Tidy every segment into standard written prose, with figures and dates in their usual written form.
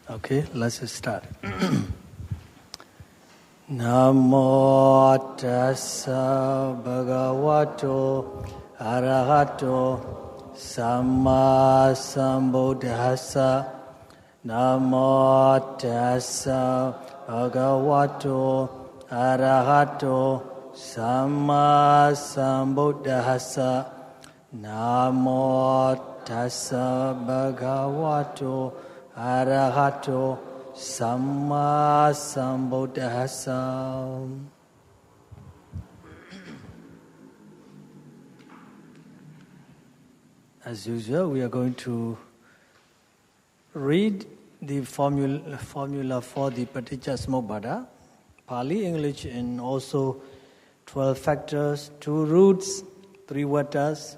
Okay, let's start. Namo tassa bhagavato arahato samma sambuddhassa. Namo tassa bhagavato arahato samma sambuddhassa. Namo tassa bhagavato arahato samma sambuddhassa. As usual, we are going to read the formula for the Paticca Samuppada, Pali, English, and also 12 factors, 2 roots, 3 vatas.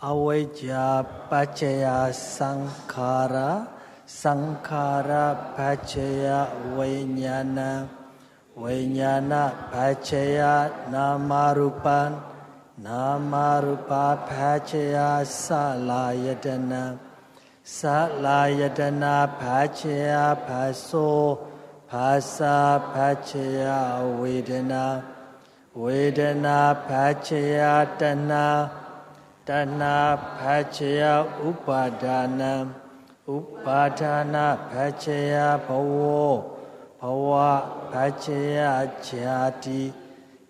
Avijja paccaya sankhara, sankhara paccaya vijnana, vijnana paccaya namarupan, namarupa paccaya salayatana, salayatana paccaya bhaso, bhasa paccaya vedana, vedana paccaya tanha, Tanha paccaya upadana, upadana paccaya bhavo, bhava paccaya jati,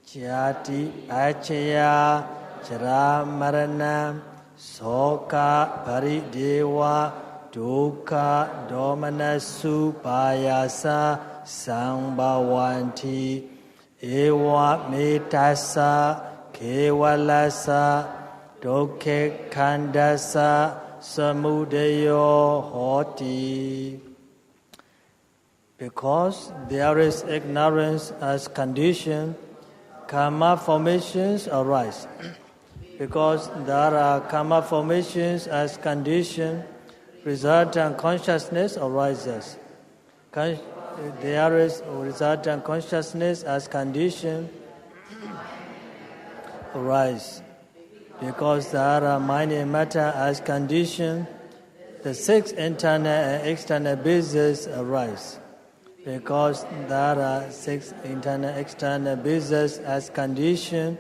jati paccaya jara marana, soka parideva, dukkha domanasu payasa sambhavanti, eva metassa kevalasa, Dokhe khandasa samudayo hoti. Because there is ignorance as condition, karma formations arise. Because there are karma formations as condition, resultant consciousness arises. There is resultant consciousness as condition arise. Because there are mind and matter as condition, the 6 internal and external bases arise. Because there are 6 internal and external bases as condition,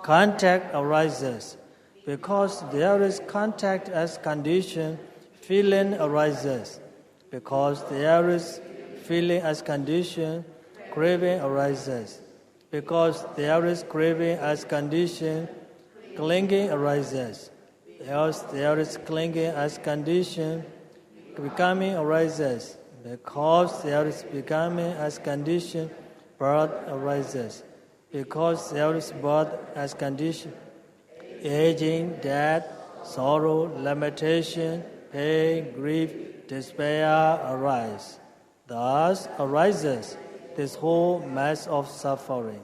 contact arises. Because there is contact as condition, feeling arises. Because there is feeling as condition, craving arises. Because there is craving as condition, clinging arises. Because there is clinging as condition, becoming arises. Because there is becoming as condition, birth arises. Because there is birth as condition, aging, death, sorrow, lamentation, pain, grief, despair arise. Thus arises this whole mass of suffering.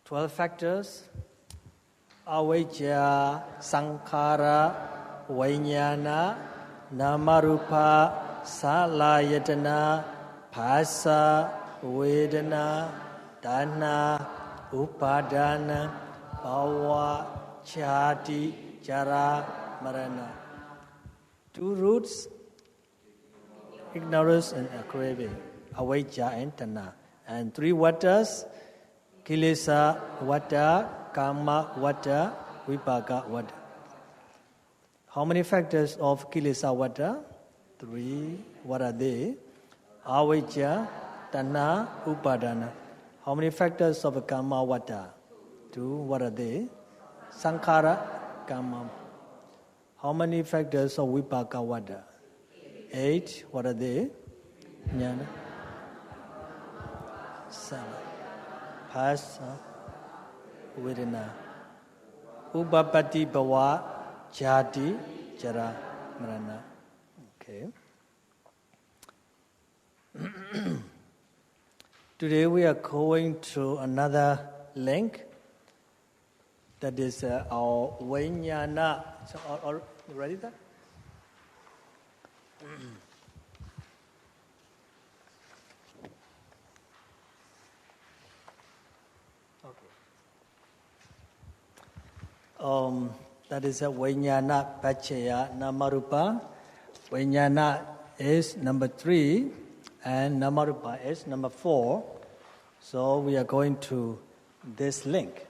12 factors: avijja, sankhara, vijnana, namarupa, salayatana, bhasa, vedana, tanha, upadana, bhava, jati, jara, marana. 2 roots: ignorance and craving, avijja and tanha. And 3 vatas: Kilesa vata, kama vata, vipaka vata. How many factors of kilesa vata? 3. What are they? Avijja, tanha, upadana. How many factors of kama vata? 2. What are they? Sankhara, kama. How many factors of vipaka vata? 8. What are they? Jnana. 7. Bhasa, vedana, upapati bhava, jati, jara, marana. Okay. Today we are going to another link. That is our vijnana. So, you ready there? that is a Vijnana Pachaya Namarupa. Vijnana is number 3 and Namarupa is number 4. So we are going to this link.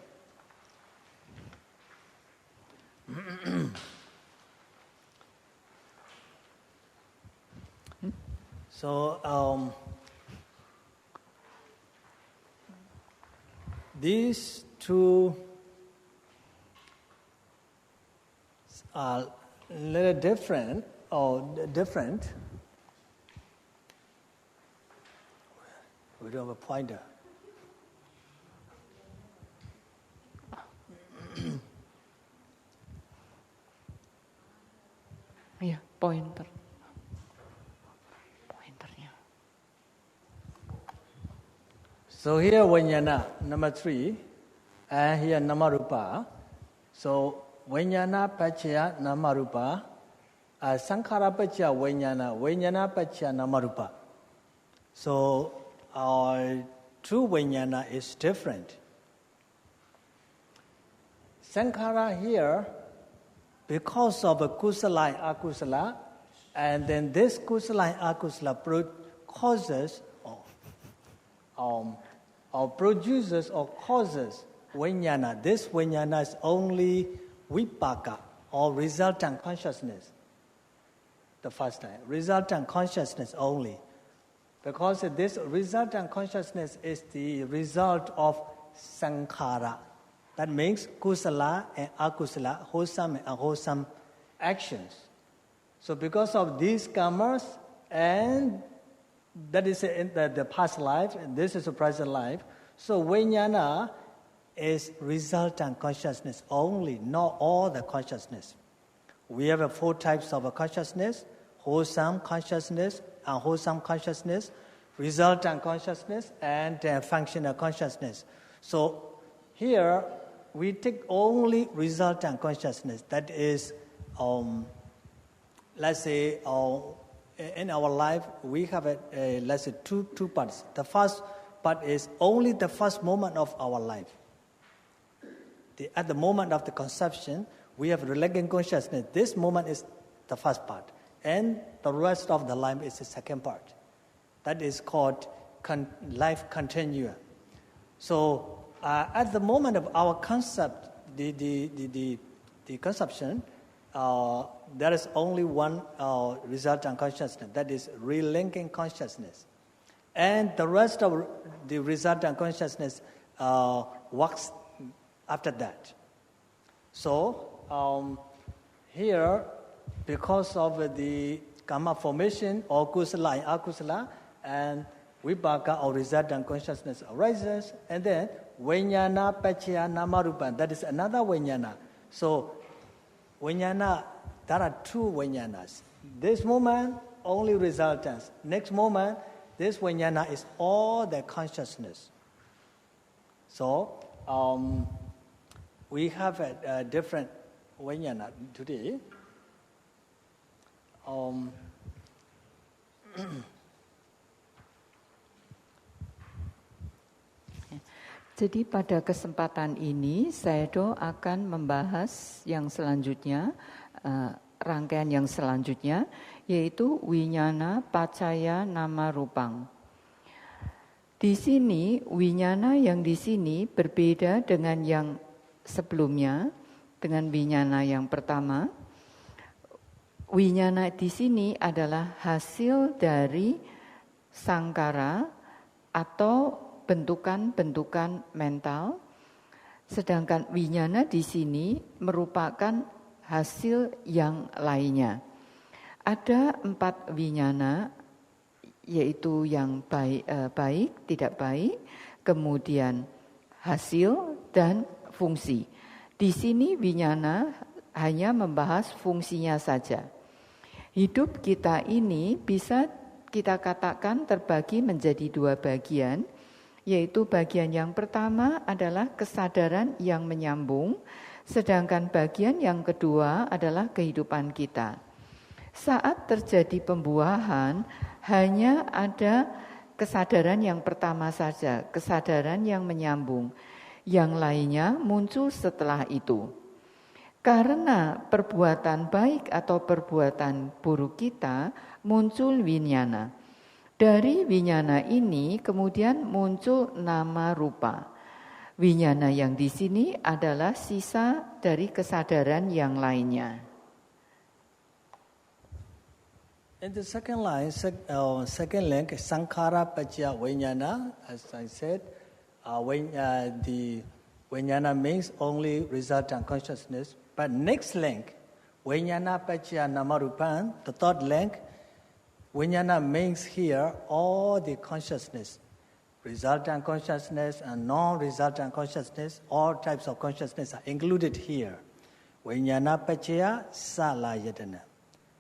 So these two are a little different. We don't have a pointer. Yeah, pointer. Pointernya. So here Vijnana, number 3, and here Namarupa. So Vijnana Pachaya Namarupa, Sankhara Pachaya Vijnana, Vijnana Pachaya Namarupa. So our true Vijnana is different. Sankhara here, because of a kusala and akusala, and then this kusala and akusala causes or produces or causes vijnana. This vijnana is only vipaka or resultant consciousness. The first time, resultant consciousness only. Because this resultant consciousness is the result of sankhara. That means kusala and akusala, wholesome and unwholesome actions. So because of these karmas, and that is in the past life, and this is the present life, so vijnana is resultant consciousness only, not all the consciousness. We have 4 types of consciousness: wholesome consciousness, unwholesome consciousness, resultant consciousness, and functional consciousness. So here, we take only resultant consciousness. That is, let's say, in our life, we have let's say two parts. The first part is only the first moment of our life. At the moment of the conception, we have relating consciousness. This moment is the first part, and the rest of the life is the second part. That is called life continuum. So, at the moment of our concept, the conception, there is only one resultant consciousness, that is relinking consciousness. And the rest of the resultant consciousness works after that. So, here, because of the karma formation or kusala and akusala, and vipaka or resultant consciousness arises, and then vijnana pachaya namarupa, that is another vijnana. So vijnana, there are 2 vijnanas. This moment, only resultants. Next moment, this vijnana is all the consciousness. So we have a different vijnana today. Jadi pada kesempatan ini Sayadaw akan membahas yang selanjutnya, rangkaian yang selanjutnya, yaitu Vijnana Pachaya Namarupang. Di sini Vijnana yang di sini berbeda dengan yang sebelumnya, dengan Vijnana yang pertama. Vijnana di sini adalah hasil dari sangkara atau bentukan-bentukan mental, sedangkan vijnana di sini merupakan hasil yang lainnya. Ada 4 vijnana, yaitu yang baik, tidak baik, kemudian hasil dan fungsi. Di sini vijnana hanya membahas fungsinya saja. Hidup kita ini bisa kita katakan terbagi menjadi 2 bagian, yaitu bagian yang pertama adalah kesadaran yang menyambung, sedangkan bagian yang kedua adalah kehidupan kita. Saat terjadi pembuahan, hanya ada kesadaran yang pertama saja, kesadaran yang menyambung. Yang lainnya muncul setelah itu. Karena perbuatan baik atau perbuatan buruk kita muncul winyana. Dari winyana ini kemudian muncul nama rupa. Winyana yang di sini adalah sisa dari kesadaran yang lainnya. In the second line, second link, sankhara pacaya vinyana, as I said, the vinyana means only resultant consciousness. But next link, vinyana pacaya namarupan, the third link, vinyana means here all the consciousness, resultant consciousness and non-resultant consciousness, all types of consciousness are included here. Vinyana pacaya salayatana.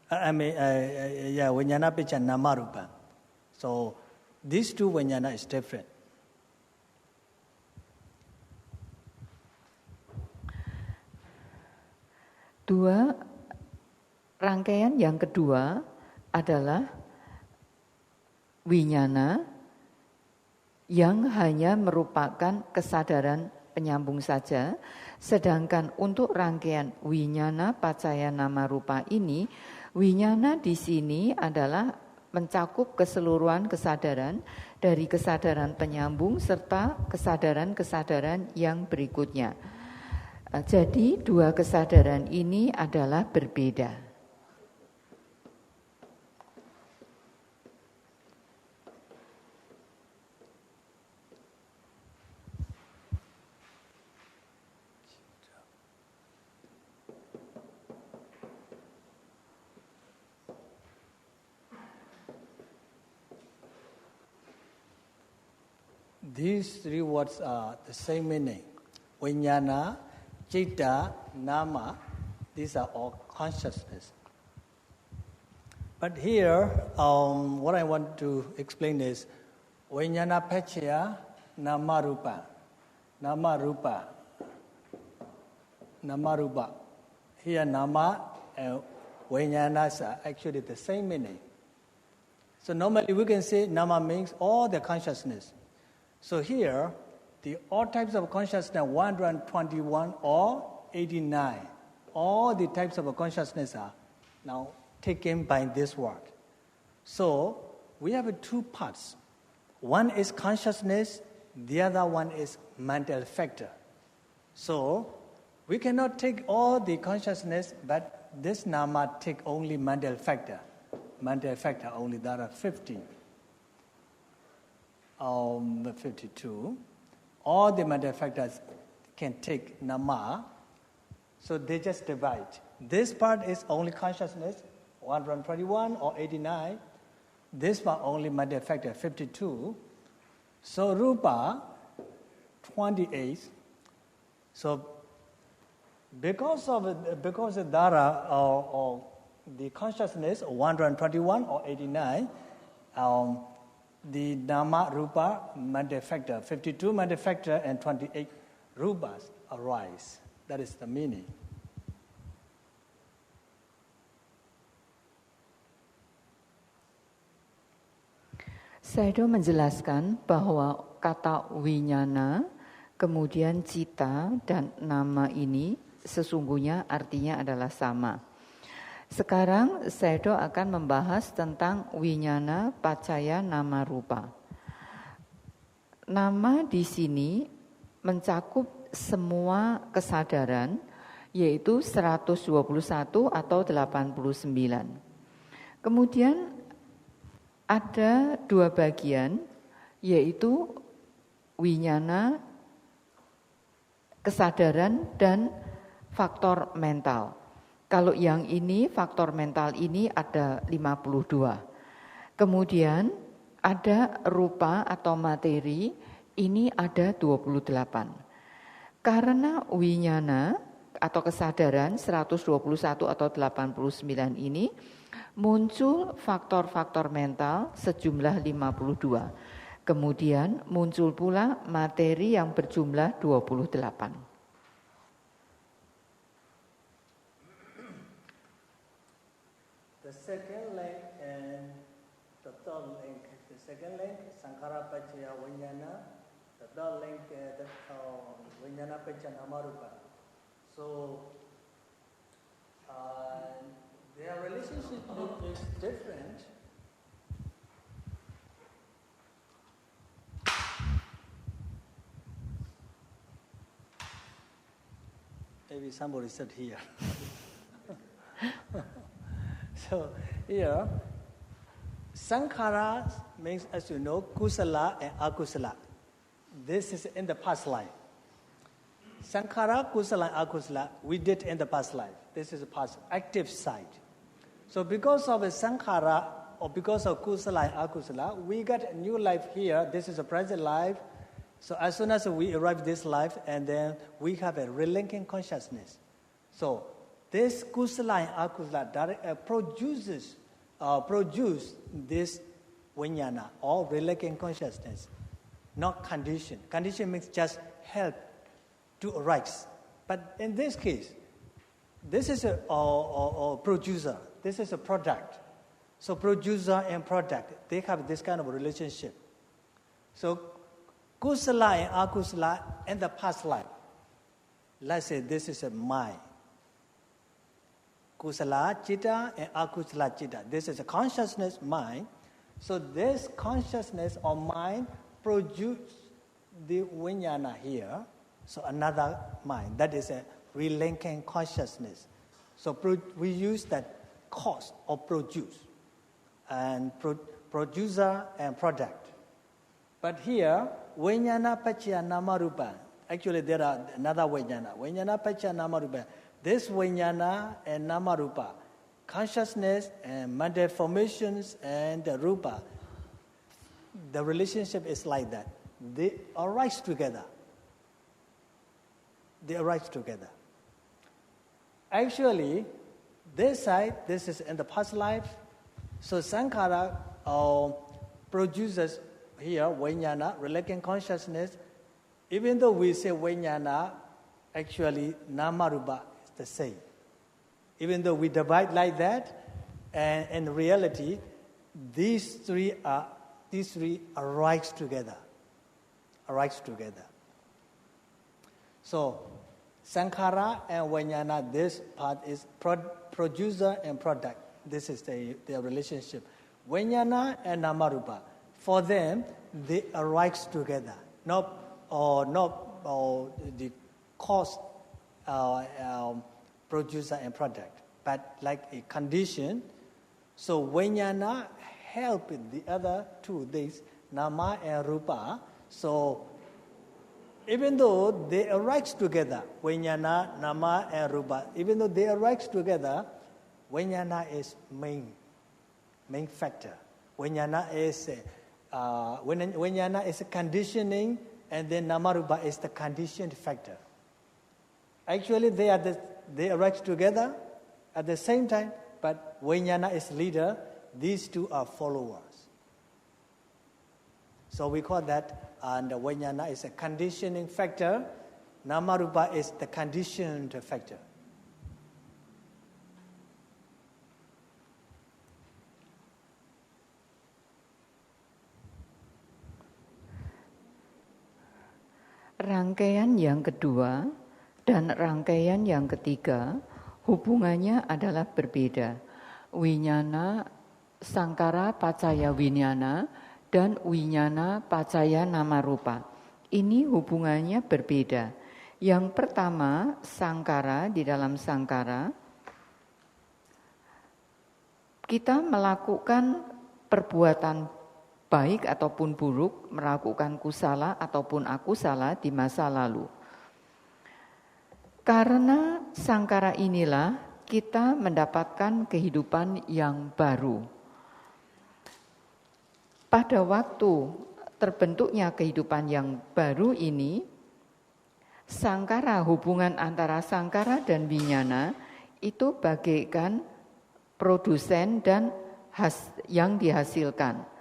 Vinyana pacaya namarupan. So these two vinyana is different. Rangkaian yang kedua adalah winyana yang hanya merupakan kesadaran penyambung saja, sedangkan untuk rangkaian winyana pacaya nama rupa ini, winyana di sini adalah mencakup keseluruhan kesadaran dari kesadaran penyambung serta kesadaran-kesadaran yang berikutnya. Jadi dua kesadaran ini adalah berbeda. These three words are the same meaning. Vijnana, citta, nama, these are all consciousness. But here, what I want to explain is vijnana pacaya nama rupa. Nama rupa. Nama rupa. Here nama and vijnanas are actually the same meaning. So normally we can say nama means all the consciousness. So here, all types of consciousness, 121 or 89, all the types of consciousness are now taken by this word. So we have two parts. One is consciousness, the other one is mental factor. So we cannot take all the consciousness, but this nama take only mental factor. Mental factor only, there are 50. 52. All the mental factors can take nama, so they just divide. This part is only consciousness, 121 or 89. This one only mental factor, 52. So rupa, 28. So because of dara or the consciousness, 121 or 89, the nama rupa mental factor, 52 mental factor and 28 rupas arise. That is the meaning. Sayadaw menjelaskan bahwa kata winyana, kemudian cita dan nama ini sesungguhnya artinya adalah sama. Sekarang Sayadaw akan membahas tentang winyana pacaya nama rupa. Nama di sini mencakup semua kesadaran, yaitu 121 atau 89. Kemudian ada dua bagian, yaitu winyana, kesadaran, dan faktor mental. Kalau yang ini, faktor mental ini ada 52. Kemudian ada rupa atau materi, ini ada 28. Karena winyana atau kesadaran 121 atau 89 ini muncul faktor-faktor mental sejumlah 52. Kemudian muncul pula materi yang berjumlah 28. The second link and the third link. The second link, sankhara pacaya vinyana. The third link, vinyana pacaya namarupa. So Their relationship is different. Maybe somebody said here. So here, sankhara means, as you know, kusala and akusala. This is in the past life. Sankhara, kusala, and akusala, we did in the past life. This is the past active side. So because of a sankhara or because of kusala and akusala, we got a new life here. This is a present life. So as soon as we arrive this life, and then we have a relinquishing consciousness. So this kusala and akusala produce this vijnana or relinquishing consciousness, not condition. Condition means just help to arise. But in this case, this is a producer. This is a product. So producer and product, they have this kind of relationship. So kusala and akusala in the past life. Let's say this is a mind. Kusala citta and akusala citta. This is a consciousness mind. So this consciousness or mind produce the vijnana here. So another mind. That is a relinquishing consciousness. So we use that cause or produce. And producer and product. But here, vijnana paccaya namarupa. Actually, there are another vijnana. Vijnana paccaya namarupa. This vijnana and namarupa, consciousness and mental formations and the rupa, the relationship is like that. They arise together. They arise together. Actually, this side, this is in the past life. So sankhara produces here vijnana, relinquishing consciousness. Even though we say vijnana, actually namarupa is the same. Even though we divide like that, and in reality, these three arise together. Arise together. So sankhara and vijnana, this part is producer and product. This is their relationship. Vijnana and namarupa, for them, they arise together. Not the cause, producer and product, but like a condition. So vijnana help the other two, these nama and rupa. So even though they arise together, vijnana, nama, and rupa, even though they arise together, vijnana is main factor. Vijnana is a conditioning, and then namarupa is the conditioned factor. Actually, they arise together at the same time, but vijnana is leader. These two are followers. So we call that, and vijnana is a conditioning factor. Namarupa is the conditioned factor. Rangkaian yang kedua dan rangkaian yang ketiga hubungannya adalah berbeda. Vijnana sankara paccaya vijnana dan vijnana paccaya namarupa. Ini hubungannya berbeda. Yang pertama, sankara, di dalam sankara kita melakukan perbuatan baik ataupun buruk, melakukan kusala ataupun akusala di masa lalu. Karena sankara inilah kita mendapatkan kehidupan yang baru. Pada waktu terbentuknya kehidupan yang baru ini, sankara, hubungan antara sankara dan vijnana itu bagaikan produsen dan yang dihasilkan.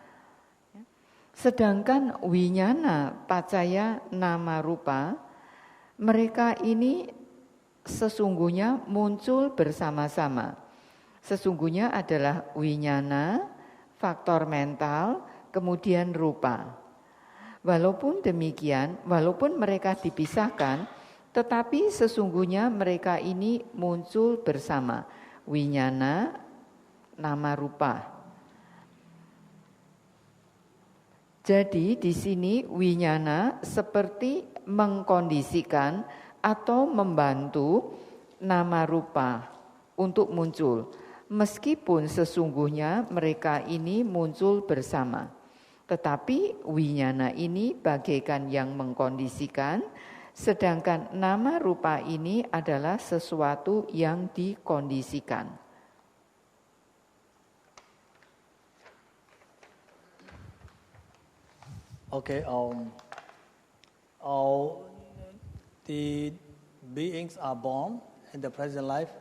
Sedangkan vijnana paccaya namarupa, mereka ini sesungguhnya muncul bersama-sama. Sesungguhnya adalah vijnana, faktor mental, kemudian rupa. Walaupun demikian, walaupun mereka dipisahkan, Tetapi sesungguhnya mereka ini muncul bersama. Winyana, nama rupa. Jadi di sini winyana seperti mengkondisikan atau membantu nama rupa untuk muncul. Meskipun sesungguhnya mereka ini muncul bersama. Tetapi winyana ini bagaikan yang mengkondisikan, sedangkan nama rupa ini adalah sesuatu yang dikondisikan. Okay, the beings are born in the present life.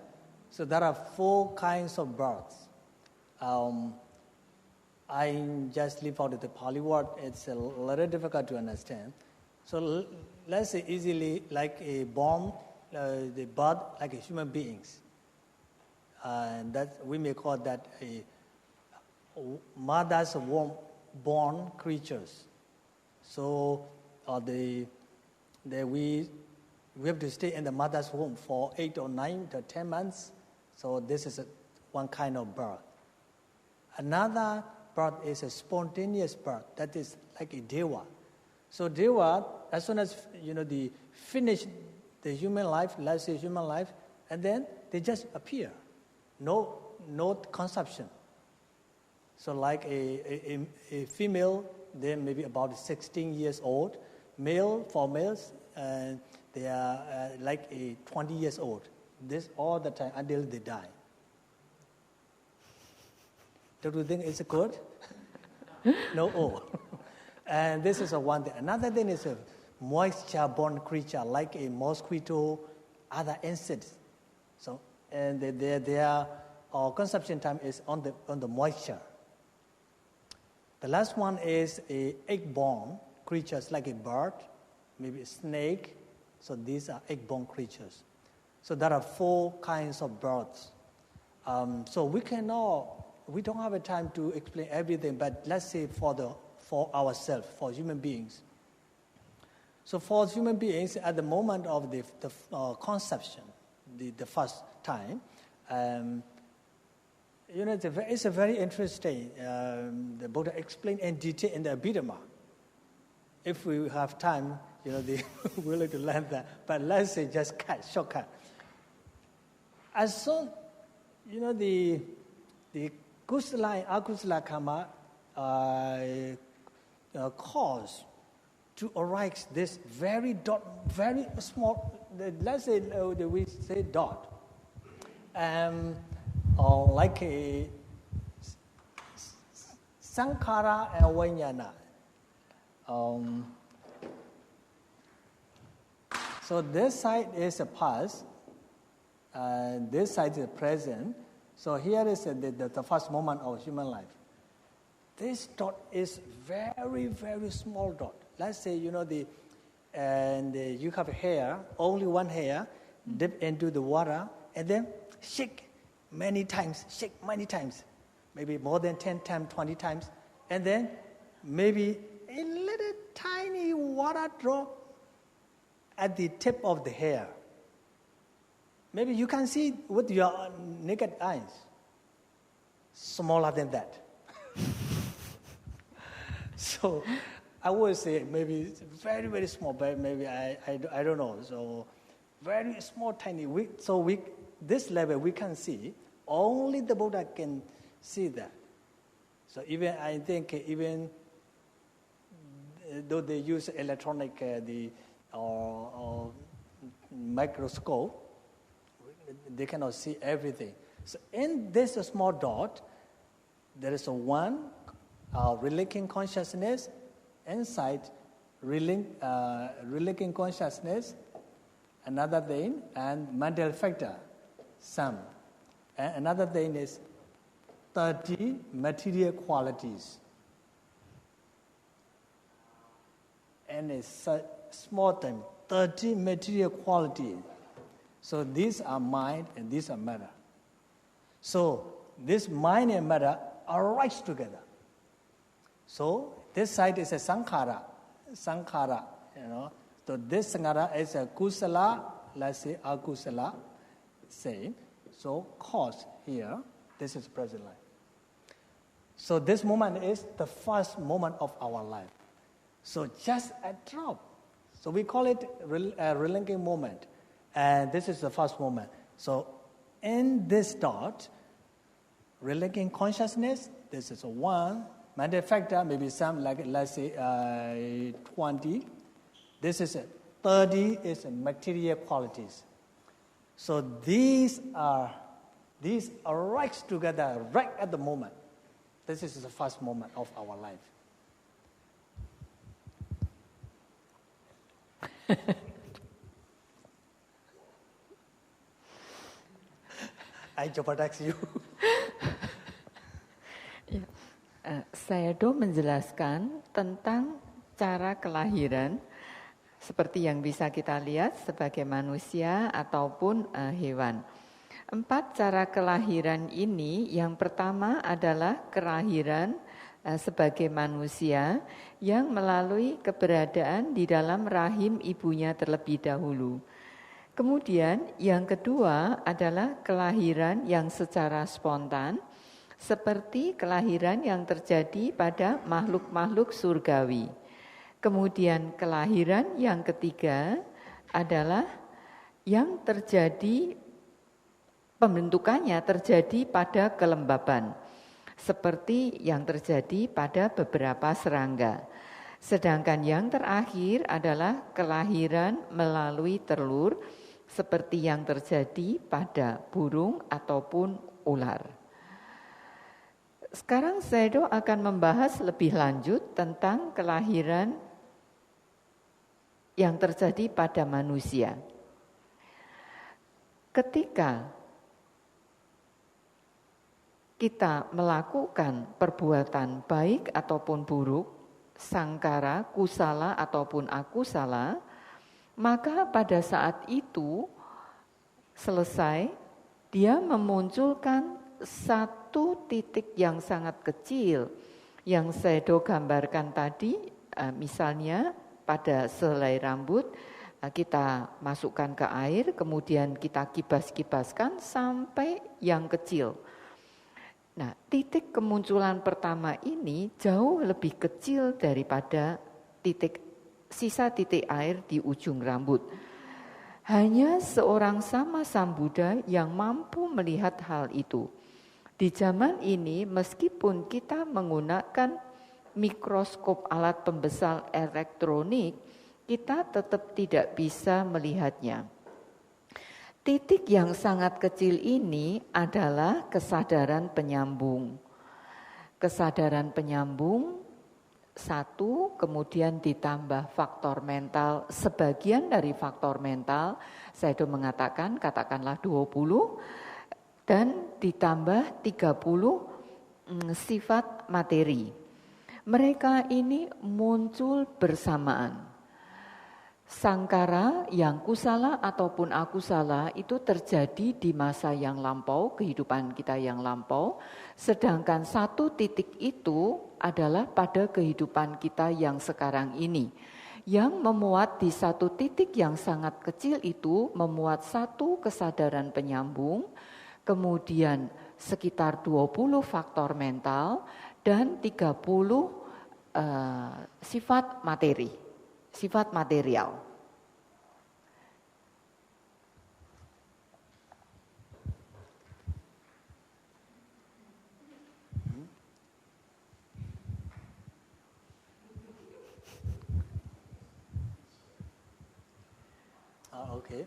So there are 4 kinds of births. I just leave out the Pali word. It's a little difficult to understand. So let's say easily like a born, the birth like a human beings. And that we may call that a mother's womb born creatures. So we have to stay in the mother's womb for 8 or 9 to 10 months. So this is one kind of birth. Another birth is a spontaneous birth. That is like a deva. So deva, as soon as they finish the human life, let's say human life, and then they just appear, no conception. So like a female, they may be about 16 years old. For males, they are like 20 years old. This all the time until they die. Don't you think it's good? No. Oh. And this is one thing. Another thing is a moisture-born creature like a mosquito, other insects. So and their consumption time is on the moisture. The last one is a egg-born creatures like a bird, maybe a snake. So these are egg-born creatures. So there are 4 kinds of birds. So we don't have a time to explain everything, but let's say for ourselves, for human beings. So for human beings, at the moment of the conception, the first time, it's a very interesting. The Buddha explained in detail in the Abhidhamma. If we have time, they willing to learn that. But let's say just shortcut. As soon, the kusala and akusala karma cause to arise this very small. Let's say we say dot, or like a sankhara and vijnana. So this side is a past, this side is a present. So here is the first moment of human life. This dot is very, very small dot. Let's say, you have a hair, only one hair, dip into the water, and then shake many times, maybe more than 10 times, 20 times, and then maybe a little tiny water drop at the tip of the hair. Maybe you can see with your naked eyes, smaller than that. So I would say maybe it's very, very small, but maybe I don't know. So very small, tiny. This level we can see, only the Buddha can see that. So I think though they use electronic or microscope, they cannot see everything. So in this small dot, there is one relinquishing consciousness, inside relinquishing consciousness, another thing, and mental factor, some. And another thing is 30 material qualities. And it's a small thing, 30 material qualities. So these are mind and these are matter. So this mind and matter arise together. So this side is a sankhara, So this sankhara is a kusala, let's say akusala, same. So cause here, this is present life. So this moment is the first moment of our life. So just a drop. So we call it a relinquishing moment. And this is the first moment. So in this dot, relinquishing consciousness, this is a 1. Mental factor, maybe some like, let's say 20. This is a 30 is a material qualities. So these arise together right at the moment. This is the first moment of our life. I jeopardize you. Sayadaw menjelaskan tentang cara kelahiran seperti yang bisa kita lihat sebagai manusia ataupun hewan. 4 cara kelahiran ini, yang pertama adalah kelahiran sebagai manusia yang melalui keberadaan di dalam rahim ibunya terlebih dahulu. Kemudian yang kedua adalah kelahiran yang secara spontan, seperti kelahiran yang terjadi pada makhluk-makhluk surgawi. Kemudian kelahiran yang ketiga adalah yang terjadi, pembentukannya terjadi pada kelembaban, seperti yang terjadi pada beberapa serangga. Sedangkan yang terakhir adalah kelahiran melalui telur, seperti yang terjadi pada burung ataupun ular. Sekarang Sayadaw akan membahas lebih lanjut tentang kelahiran yang terjadi pada manusia. Ketika kita melakukan perbuatan baik ataupun buruk, sangkara, kusala ataupun akusala, maka pada saat itu selesai, dia memunculkan satu titik yang sangat kecil yang Sayadaw gambarkan tadi, misalnya pada selai rambut kita masukkan ke air, kemudian kita kibas-kibaskan sampai yang kecil. Nah, titik kemunculan pertama ini jauh lebih kecil daripada sisa titik air di ujung rambut. Hanya seorang sama Sambuddha yang mampu melihat hal itu. Di zaman ini, meskipun kita menggunakan mikroskop alat pembesar elektronik, kita tetap tidak bisa melihatnya. Titik yang sangat kecil ini adalah kesadaran penyambung. Kesadaran penyambung 1, kemudian ditambah faktor mental, sebagian dari faktor mental, Sayadaw mengatakan, katakanlah 20, dan ditambah 30 sifat materi. Mereka ini muncul bersamaan. Sangkara yang kusala ataupun akusala itu terjadi di masa yang lampau, kehidupan kita yang lampau. Sedangkan satu titik itu adalah pada kehidupan kita yang sekarang ini. Yang memuat di satu titik yang sangat kecil itu memuat satu kesadaran penyambung, kemudian sekitar 20 faktor mental dan 30 sifat materi, sifat material. Okay.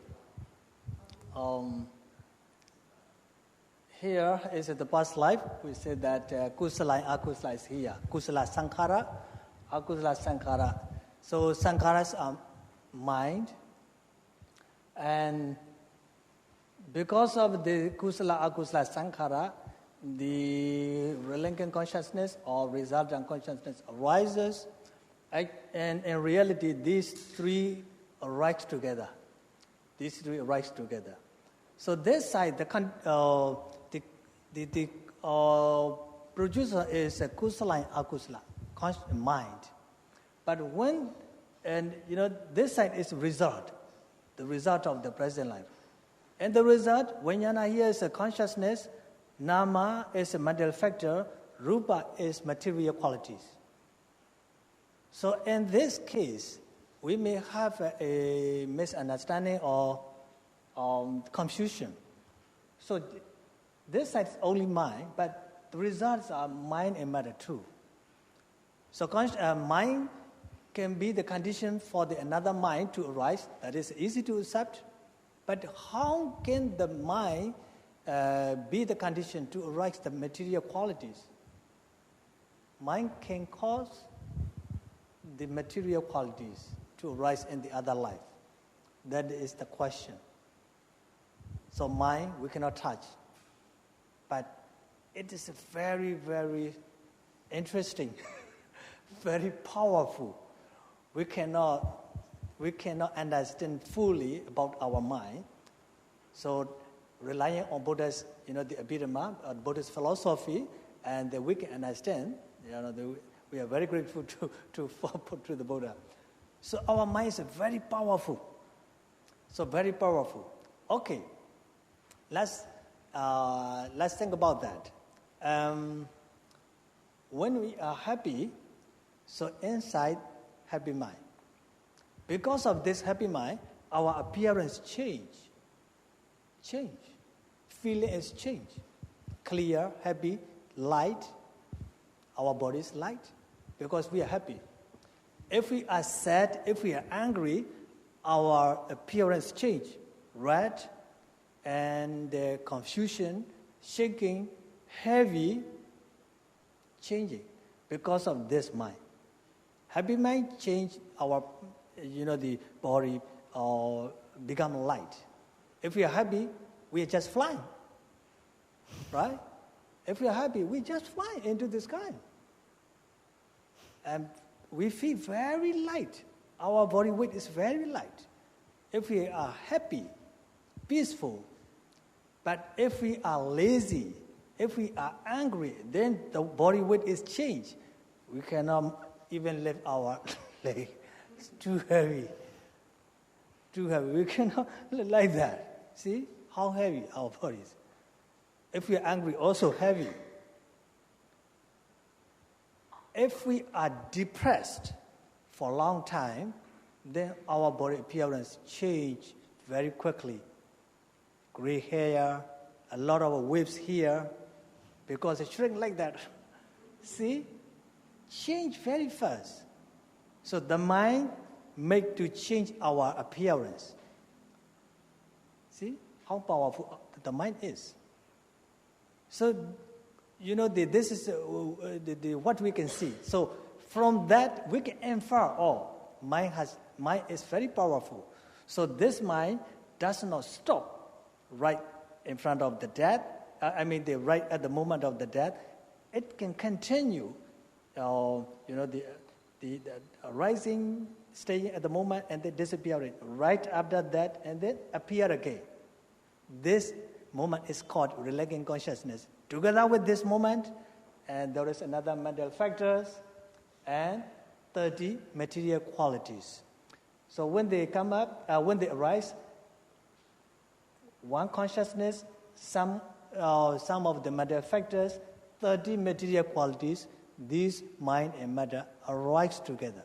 Here is the past life. We said that kusala and akusala is here. Kusala sankhara, akusala sankhara. So sankharas are mind, and because of the kusala akusala sankhara, the relinquishing consciousness or resultant consciousness arises, and in reality, these three arise together. These three arise together. So this side, the producer is a kusala and akusala, mind. But when And this side is result, the result of the present life. And the result, vijnana here is a consciousness, nama is a mental factor, rupa is material qualities. So in this case, we may have a misunderstanding or confusion. So this side is only mind, but the results are mind and matter too. So mind can be the condition for another mind to arise. That is easy to accept. But how can the mind be the condition to arise the material qualities? Mind can cause the material qualities to arise in the other life. That is the question. So mind we cannot touch. But it is very, very interesting, very powerful. We cannot understand fully about our mind. So relying on Buddha's, the Abhidhamma, Buddhist philosophy, and we can understand. We are very grateful to the Buddha. So our mind is very powerful. So very powerful. Okay, let's think about that. When we are happy, so inside happy mind. Because of this happy mind, our appearance change. Feeling is change. Clear, happy, light. Our body is light because we are happy. If we are sad, if we are angry, our appearance change. Red and confusion, shaking, heavy, changing because of this mind. Happy mind change our, the body or become light. If we are happy, we are just flying, right? If we are happy, we just fly into the sky. And we feel very light. Our body weight is very light. If we are happy, peaceful, but if we are lazy, if we are angry, then the body weight is changed. We cannot even lift our leg. It's too heavy. We cannot like that. See how heavy our body is. If we are angry, also heavy. If we are depressed for a long time, then our body appearance change very quickly. Gray hair, a lot of waves here, because it shrink like that. See? Change very fast. So the mind make to change our appearance. See how powerful the mind is. So, this is what we can see. So from that we can infer, mind is very powerful. So this mind does not stop right in front of the death. Right at the moment of the death. It can continue. The rising, staying at the moment, and then disappearing right after that, and then appear again. This moment is called relaxing consciousness. Together with this moment, and there is another mental factors and 30 material qualities. So when they come up, when they arise, one consciousness, some of the mental factors, 30 material qualities. These mind and matter arise together.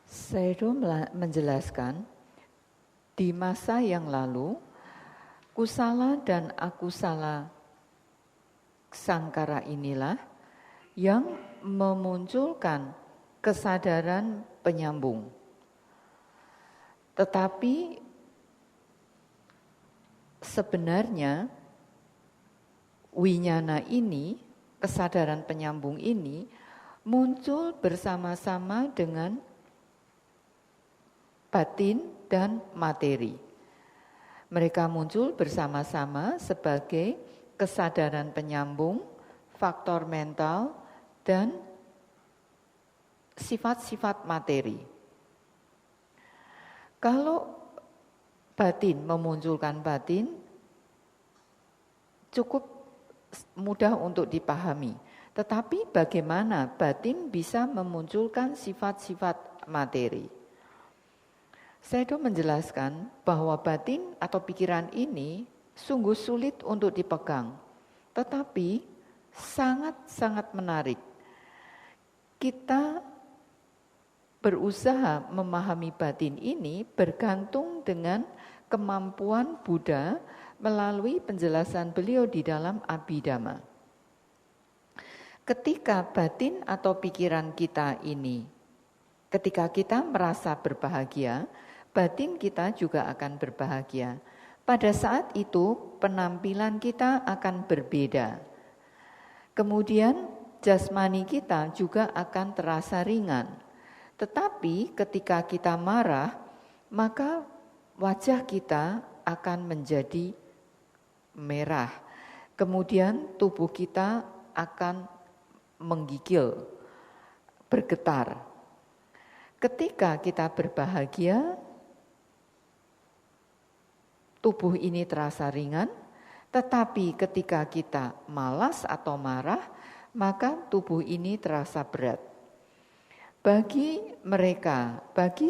Sayadaw menjelaskan, di masa yang lalu, kusala dan akusala sangkara inilah yang memunculkan kesadaran penyambung. Tetapi sebenarnya winyana ini, kesadaran penyambung ini muncul bersama-sama dengan batin dan materi. Mereka muncul bersama-sama sebagai kesadaran penyambung, faktor mental, dan sifat-sifat materi. Kalau batin memunculkan batin, cukup mudah untuk dipahami. Tetapi bagaimana batin bisa memunculkan sifat-sifat materi? Sayadaw menjelaskan bahwa batin atau pikiran ini sungguh sulit untuk dipegang, tetapi sangat-sangat menarik. Kita berusaha memahami batin ini bergantung dengan kemampuan Buddha melalui penjelasan beliau di dalam Abhidhamma. Ketika batin atau pikiran kita ini, ketika kita merasa berbahagia, batin kita juga akan berbahagia. Pada saat itu penampilan kita akan berbeda. Kemudian jasmani kita juga akan terasa ringan. Tetapi ketika kita marah, maka wajah kita akan menjadi merah. Kemudian tubuh kita akan menggigil, bergetar. Ketika kita berbahagia, tubuh ini terasa ringan, tetapi ketika kita malas atau marah, maka tubuh ini terasa berat. Bagi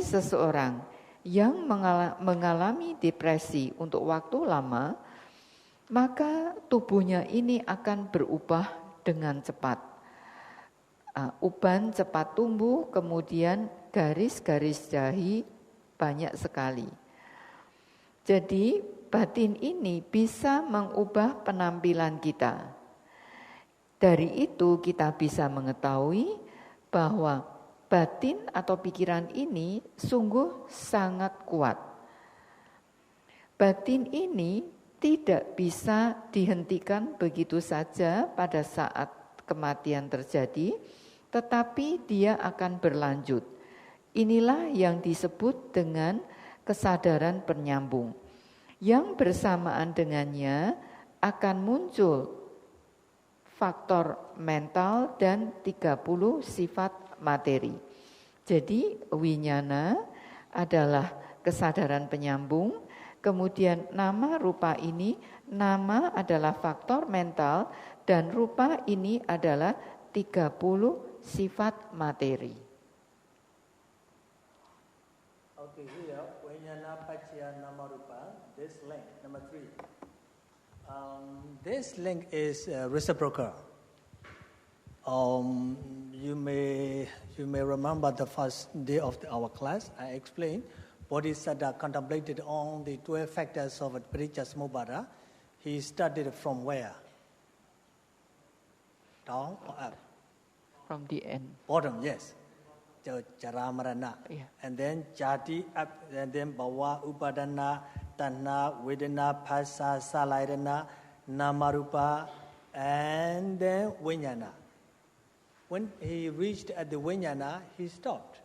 seseorang yang mengalami depresi untuk waktu lama, maka tubuhnya ini akan berubah dengan cepat. Uban cepat tumbuh, kemudian garis-garis dahi banyak sekali. Jadi batin ini bisa mengubah penampilan kita. Dari itu kita bisa mengetahui bahwa batin atau pikiran ini sungguh sangat kuat. Batin ini tidak bisa dihentikan begitu saja pada saat kematian terjadi, tetapi dia akan berlanjut. Inilah yang disebut dengan kesadaran penyambung. Yang bersamaan dengannya akan muncul faktor mental dan 30 sifat materi. Jadi winyana adalah kesadaran penyambung, kemudian nama rupa ini, nama adalah faktor mental dan rupa ini adalah 30 sifat materi. Okay, here, Vinyana Pacaya Nama Rupa, this link, number 3. This link is reciprocal. You may remember the first day of our class, I explained, Bodhisattva contemplated on the 12 factors of Paticca Samuppada. He started from where? Down or up? From the end. Bottom, yes. Jara marana. Yeah. And then jati up, and then bhava, upadana, tanha, vedana, phassa, salayana, namarupa, and then vinyana. When he reached at the vinyana, he stopped.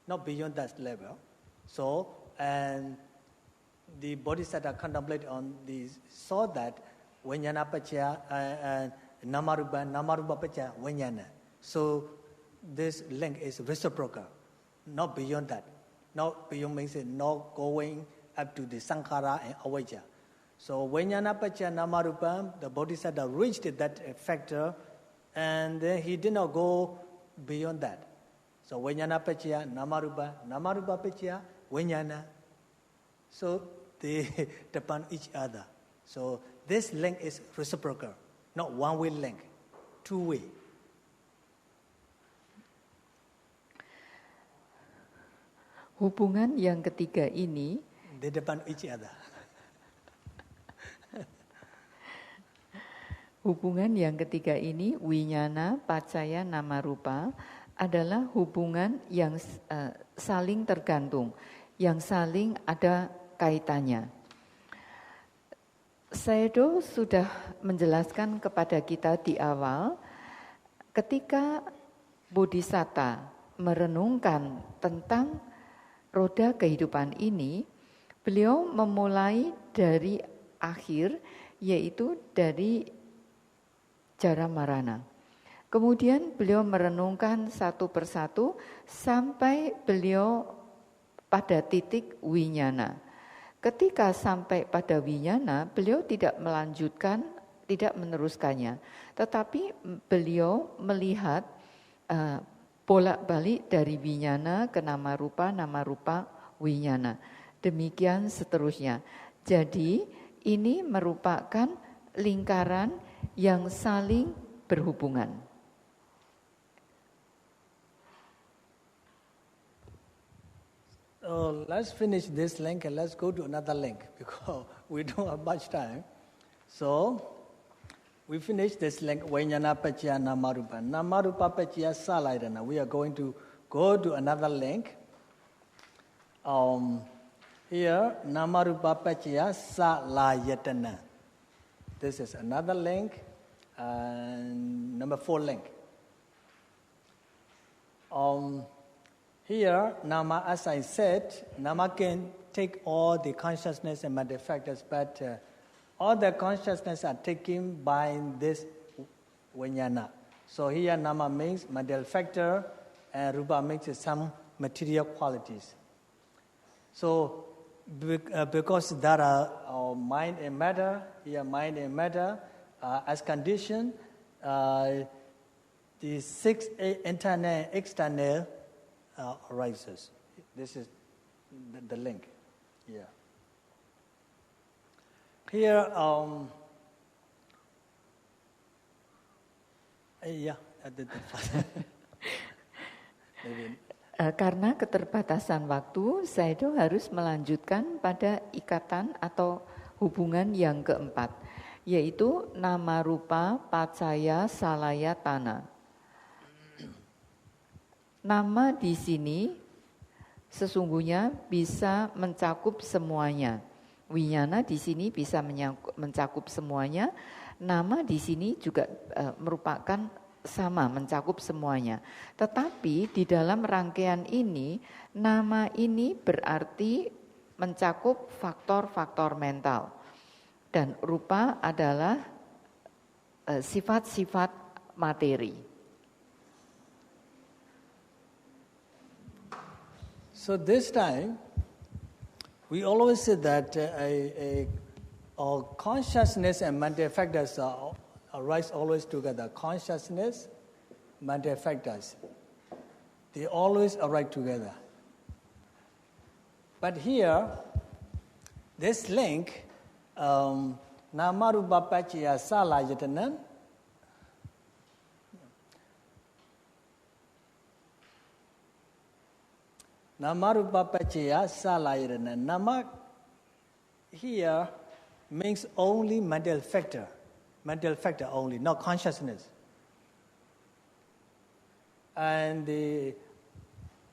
Not beyond that level. So, and the Bodhisattva contemplated on this, saw that vinyana pacaya and namarupa pacaya vinyana. So this link is reciprocal, not beyond that. Not beyond means not going up to the sankhara and avijja. So vinyana pacaya namarupa, the Bodhisattva reached that factor, and then he did not go beyond that. So vinyana pacaya namarupa pacaya vinyana. So they depend each other. So this link is reciprocal, not one-way link, two-way. Hubungan yang ketiga ini, they depend each other. Hubungan yang ketiga ini, winyana, pacaya, nama rupa, adalah hubungan yang saling tergantung, yang saling ada kaitannya. Sayadaw sudah menjelaskan kepada kita di awal, ketika Bodhisatta merenungkan tentang roda kehidupan ini, beliau memulai dari akhir, yaitu dari jara marana. Kemudian beliau merenungkan satu persatu sampai beliau pada titik winyana. Ketika sampai pada winyana, beliau tidak melanjutkan, tidak meneruskannya. Tetapi beliau melihat bolak-balik dari winyana ke nama rupa winyana. Demikian seterusnya. Jadi ini merupakan lingkaran yang saling berhubungan. Let's finish this link and let's go to another link because we don't have much time. So, we finish this link, Vijnana Pacaya Namarupa. Namarupa Pacaya Salayatana. We are going to go to another link. Here, Namarupa Pacaya Salayatana. This is another link, and number 4 link. Here, Nama, as I said, Nama can take all the consciousness and mental factors, but all the consciousness are taken by this Vijnana. So here, Nama means mental factor, and Rupa means some material qualities. So, because there are mind and matter, here mind and matter, as condition, the 6 internal and external arises. This is the link. Yeah. Here, Karena keterbatasan waktu, Sayadaw harus melanjutkan pada ikatan atau hubungan yang keempat, yaitu nama rupa pacaya salayatana. Nama di sini sesungguhnya bisa mencakup semuanya. Winyana di sini bisa mencakup semuanya. Nama di sini juga merupakan sama, mencakup semuanya. Tetapi di dalam rangkaian ini, nama ini berarti mencakup faktor-faktor mental. Dan rupa adalah sifat-sifat materi. So this time, we always say that our consciousness and mental factors arise always together. Consciousness, mental factors, they always arise together. But here, this link, nama rupa pacaya salayatana, Nama rupa pacaya salayatana. Nama here means only mental factor only, not consciousness. And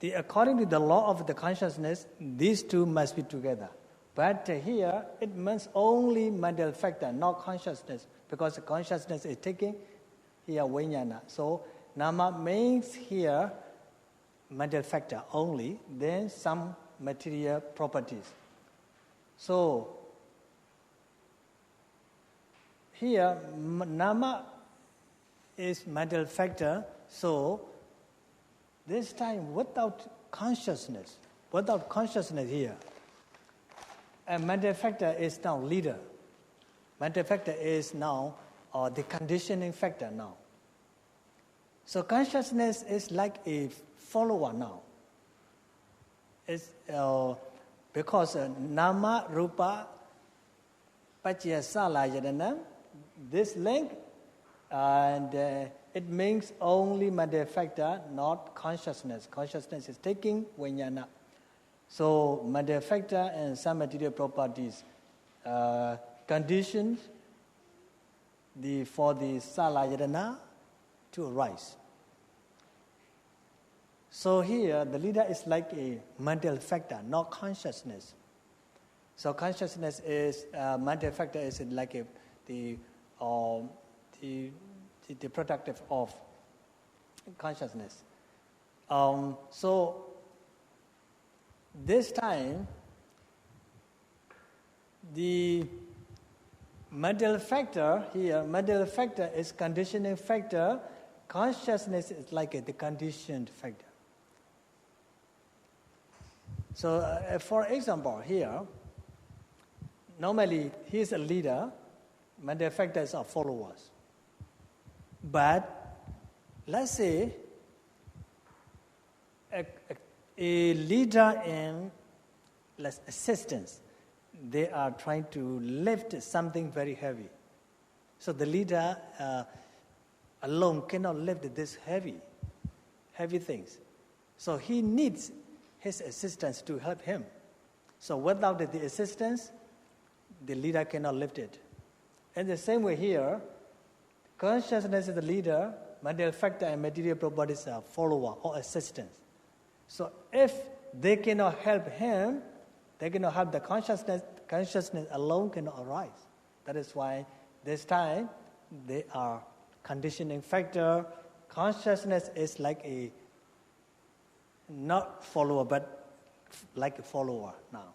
according to the law of the consciousness, these two must be together. But here it means only mental factor, not consciousness, because the consciousness is taking here vijnana. So nama means here mental factor only, then some material properties. So, here, nama is mental factor, so this time without consciousness here, and mental factor is now leader. Mental factor is now the conditioning factor now. So consciousness is like a follower now. It's because nama rupa pacaya salayatana, this link, and it means only mental factor, not consciousness. Consciousness is taking vijnana. So mental factor and some material properties, conditions for the salayatana to arise. So here, the leader is like a mental factor, not consciousness. So consciousness is mental factor is like the productive of consciousness. So this time, the mental factor here, mental factor is conditioning factor. Consciousness is like the conditioned factor. So, for example, here, normally he is a leader, mental factors are followers. But let's say a leader and assistants, they are trying to lift something very heavy. So the leader alone cannot lift this heavy things. So he needs his assistants to help him. So without the assistance, the leader cannot lift it. In the same way here, consciousness is the leader, material factor and material properties are follower or assistants. So if they cannot help him, they cannot help the consciousness alone cannot arise. That is why this time they are conditioning factor. Consciousness is like a not follower, but like a follower now.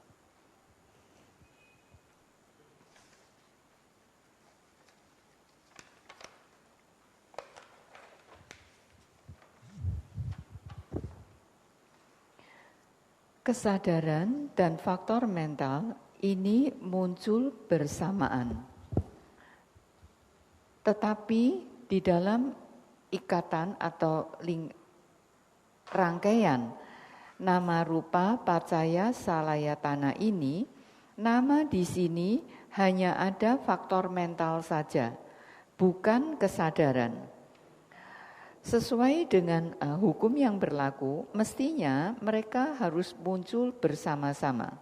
Kesadaran dan faktor mental ini muncul bersamaan. Tetapi di dalam ikatan atau rangkaian nama rupa pacaya salayatana ini, nama di sini hanya ada faktor mental saja, bukan kesadaran. Sesuai dengan hukum yang berlaku, mestinya mereka harus muncul bersama-sama.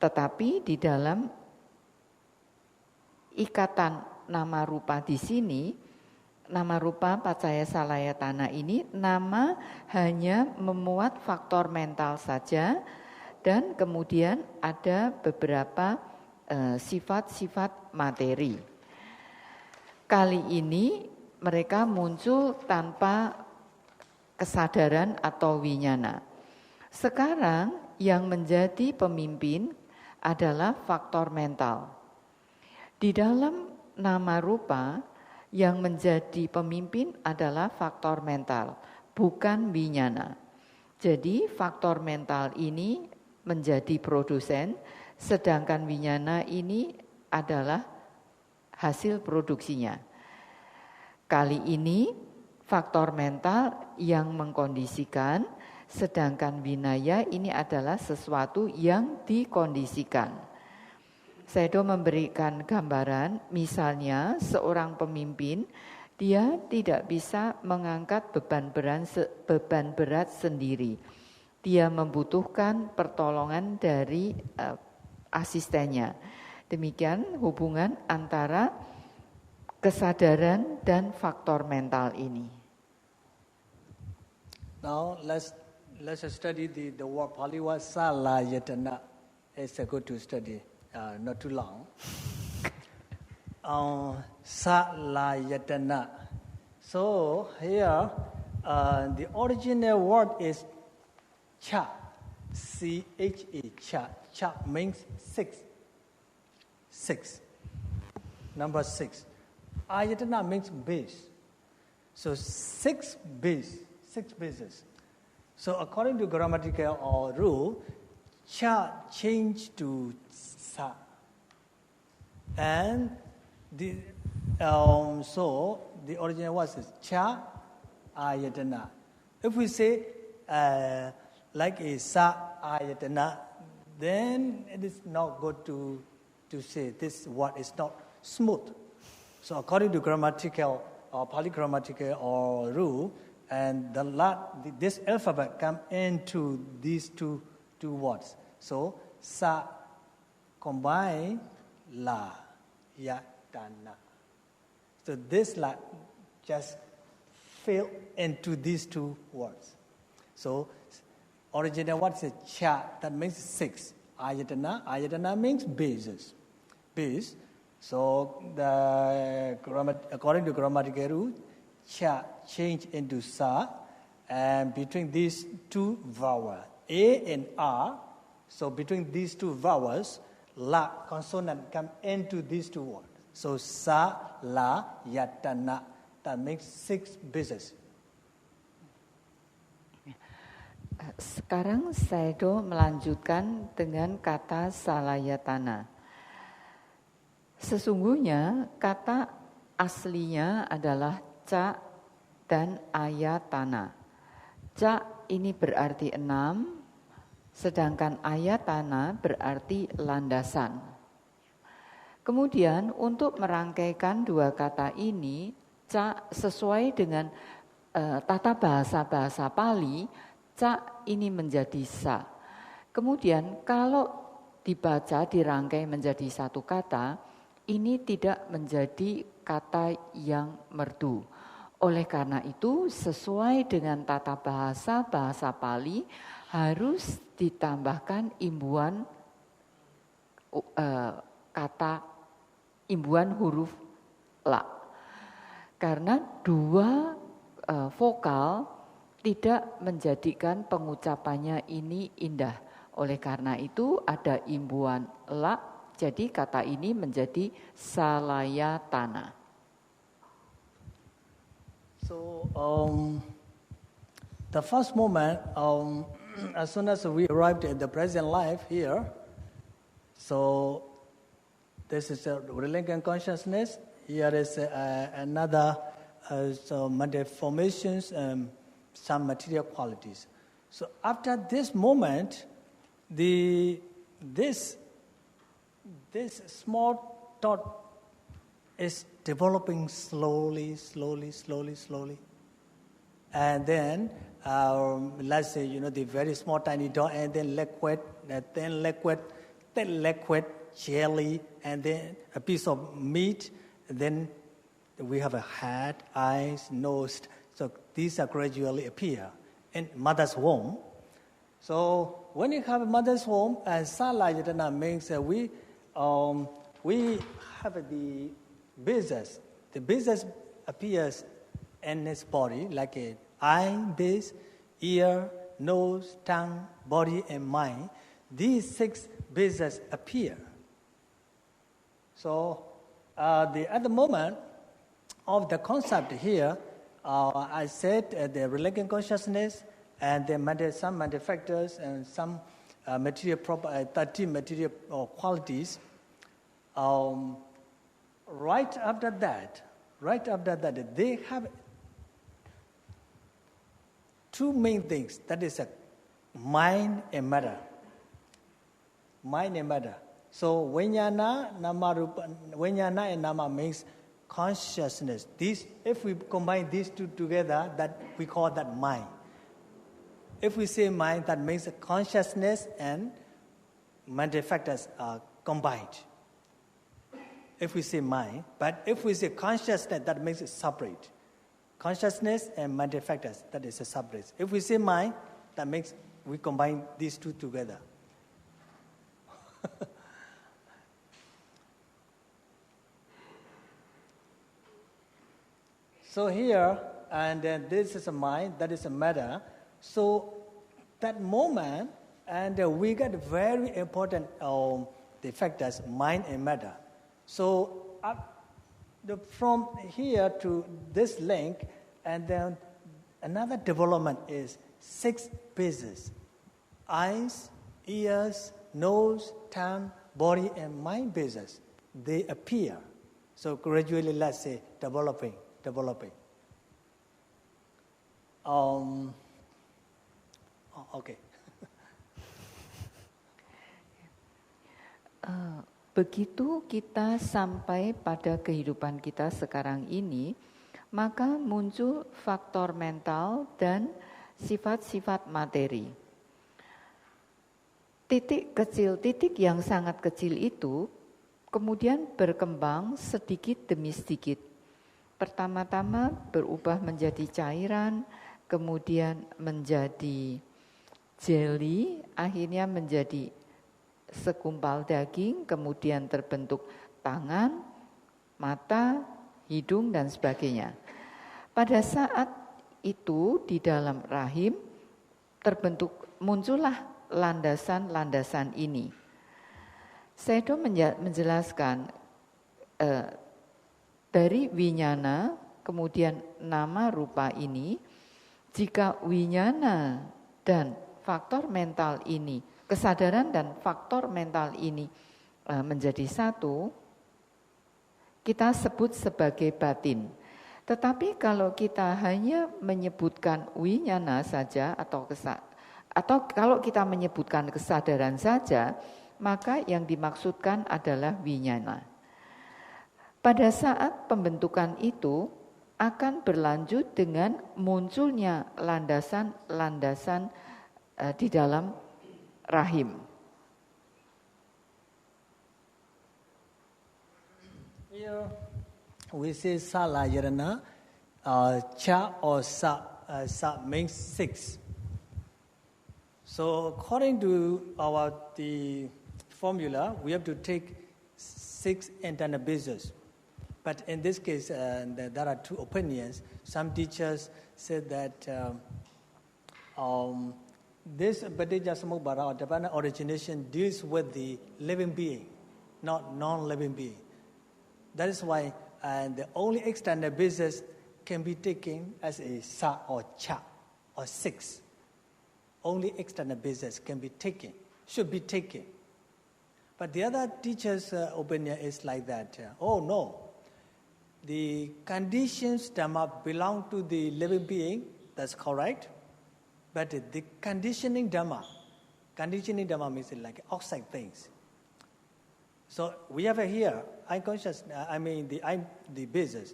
Tetapi di dalam ikatan nama rupa di sini, nama rupa pacaya salayatana ini, nama hanya memuat faktor mental saja, dan kemudian ada beberapa sifat-sifat materi. Kali ini mereka muncul tanpa kesadaran atau winyana. Sekarang yang menjadi pemimpin adalah faktor mental. Di dalam nama rupa, yang menjadi pemimpin adalah faktor mental, bukan winyana. Jadi faktor mental ini menjadi produsen, sedangkan winyana ini adalah hasil produksinya. Kali ini faktor mental yang mengkondisikan, sedangkan winaya ini adalah sesuatu yang dikondisikan. Sayadaw memberikan gambaran, misalnya seorang pemimpin, dia tidak bisa mengangkat beban berat sendiri. Dia membutuhkan pertolongan dari asistennya. Demikian hubungan antara kesadaran dan faktor mental ini. Now let's study the word Pali word salayatana. It's good to study, not too long. Salayatana. So here, the original word is cha, C-H-A, cha. Cha means six. Number 6. Ayatana means base. So six bases. So according to grammatical or rule, cha changed to sa. And so the original word is cha ayatana. If we say like a sa ayatana, then it is not good to say this word is not smooth. So according to grammatical or polygrammatical or rule, and this alphabet come into these two words. So sa combine la yatana. So this la just fill into these two words. So original word is cha, that means 6. Ayatana means base. So according to grammatical rule, cha change into sa, and between these two vowels, A and R, so between these two vowels, la consonant come into these two words. So sa, la, yatana, that makes 6 bases. Sekarang Sayadaw melanjutkan dengan kata salayatana. Sesungguhnya kata aslinya adalah ca dan ayatana. Ca ini berarti 6, sedangkan ayatana berarti landasan. Kemudian untuk merangkaikan dua kata ini, ca sesuai dengan tata bahasa Pali, ca ini menjadi sa. Kemudian kalau dibaca, dirangkai menjadi satu kata, ini tidak menjadi kata yang merdu. Oleh karena itu, sesuai dengan tata bahasa Pali, harus ditambahkan imbuhan imbuhan huruf la. Karena dua vokal tidak menjadikan pengucapannya ini indah. Oleh karena itu, ada imbuhan la, jadi kata ini menjadi salayatana. So, the first moment, as soon as we arrived at the present life here, so this is a relinquent consciousness. Here is another formations and some material qualities. So after this moment, this small thought is developing slowly. And then, let's say, the very small tiny dot, and then liquid, then liquid, jelly, and then a piece of meat. And then we have a head, eyes, nose. So these are gradually appear in mother's womb. So when you have a mother's womb, and salayatana means that we have the business. The business appears in his body like an eye, base, ear, nose, tongue, body, and mind. These 6 business appear. So at the moment of the concept here, I said the relinquent consciousness and some factors and some material 30 material qualities. Right after that, they have 2 main things. That is mind and matter. Mind and matter. So vijnana and nama means consciousness. If we combine these 2 together, that we call that mind. If we say mind, that means consciousness and mental factors are combined. If we say mind, but if we say consciousness, that makes it separate. Consciousness and mental factors, that is a separate. If we say mind, that makes we combine these 2 together. So here, and then this is a mind, that is a matter. So that moment, and we get very important the factors, mind and matter. So from here to this link, and then another development is 6 bases: eyes, ears, nose, tongue, body, and mind bases. They appear. So gradually, let's say, developing. Okay. Begitu kita sampai pada kehidupan kita sekarang ini, maka muncul faktor mental dan sifat-sifat materi. Titik yang sangat kecil itu kemudian berkembang sedikit demi sedikit. Pertama-tama berubah menjadi cairan, kemudian menjadi jelly, akhirnya menjadi segumpal daging, kemudian terbentuk tangan, mata, hidung, dan sebagainya. Pada saat itu di dalam rahim muncullah landasan-landasan ini. Sayadaw menjelaskan dari winyana, kemudian nama rupa ini, jika winyana dan faktor mental ini, kesadaran dan faktor mental ini menjadi satu, kita sebut sebagai batin. Tetapi kalau kita hanya menyebutkan winyana saja atau kalau kita menyebutkan kesadaran saja, maka yang dimaksudkan adalah winyana. Pada saat pembentukan itu akan berlanjut dengan munculnya landasan-landasan di dalam rahim. Here we say salayarana, cha or sa means 6. So according to the formula, we have to take 6 internal bases. But in this case, there are 2 opinions. Some teachers said that this Paticca Samuppada or Divine origination deals with the living being, not non-living being. That is why the only external basis can be taken as a sa or cha or 6. Only external basis can be taken, should be taken. But the other teacher's opinion is like that. Oh no, the conditions Dhamma belong to the living being, that's correct. But the conditioning Dhamma means like outside things. So we have here unconscious, the basis.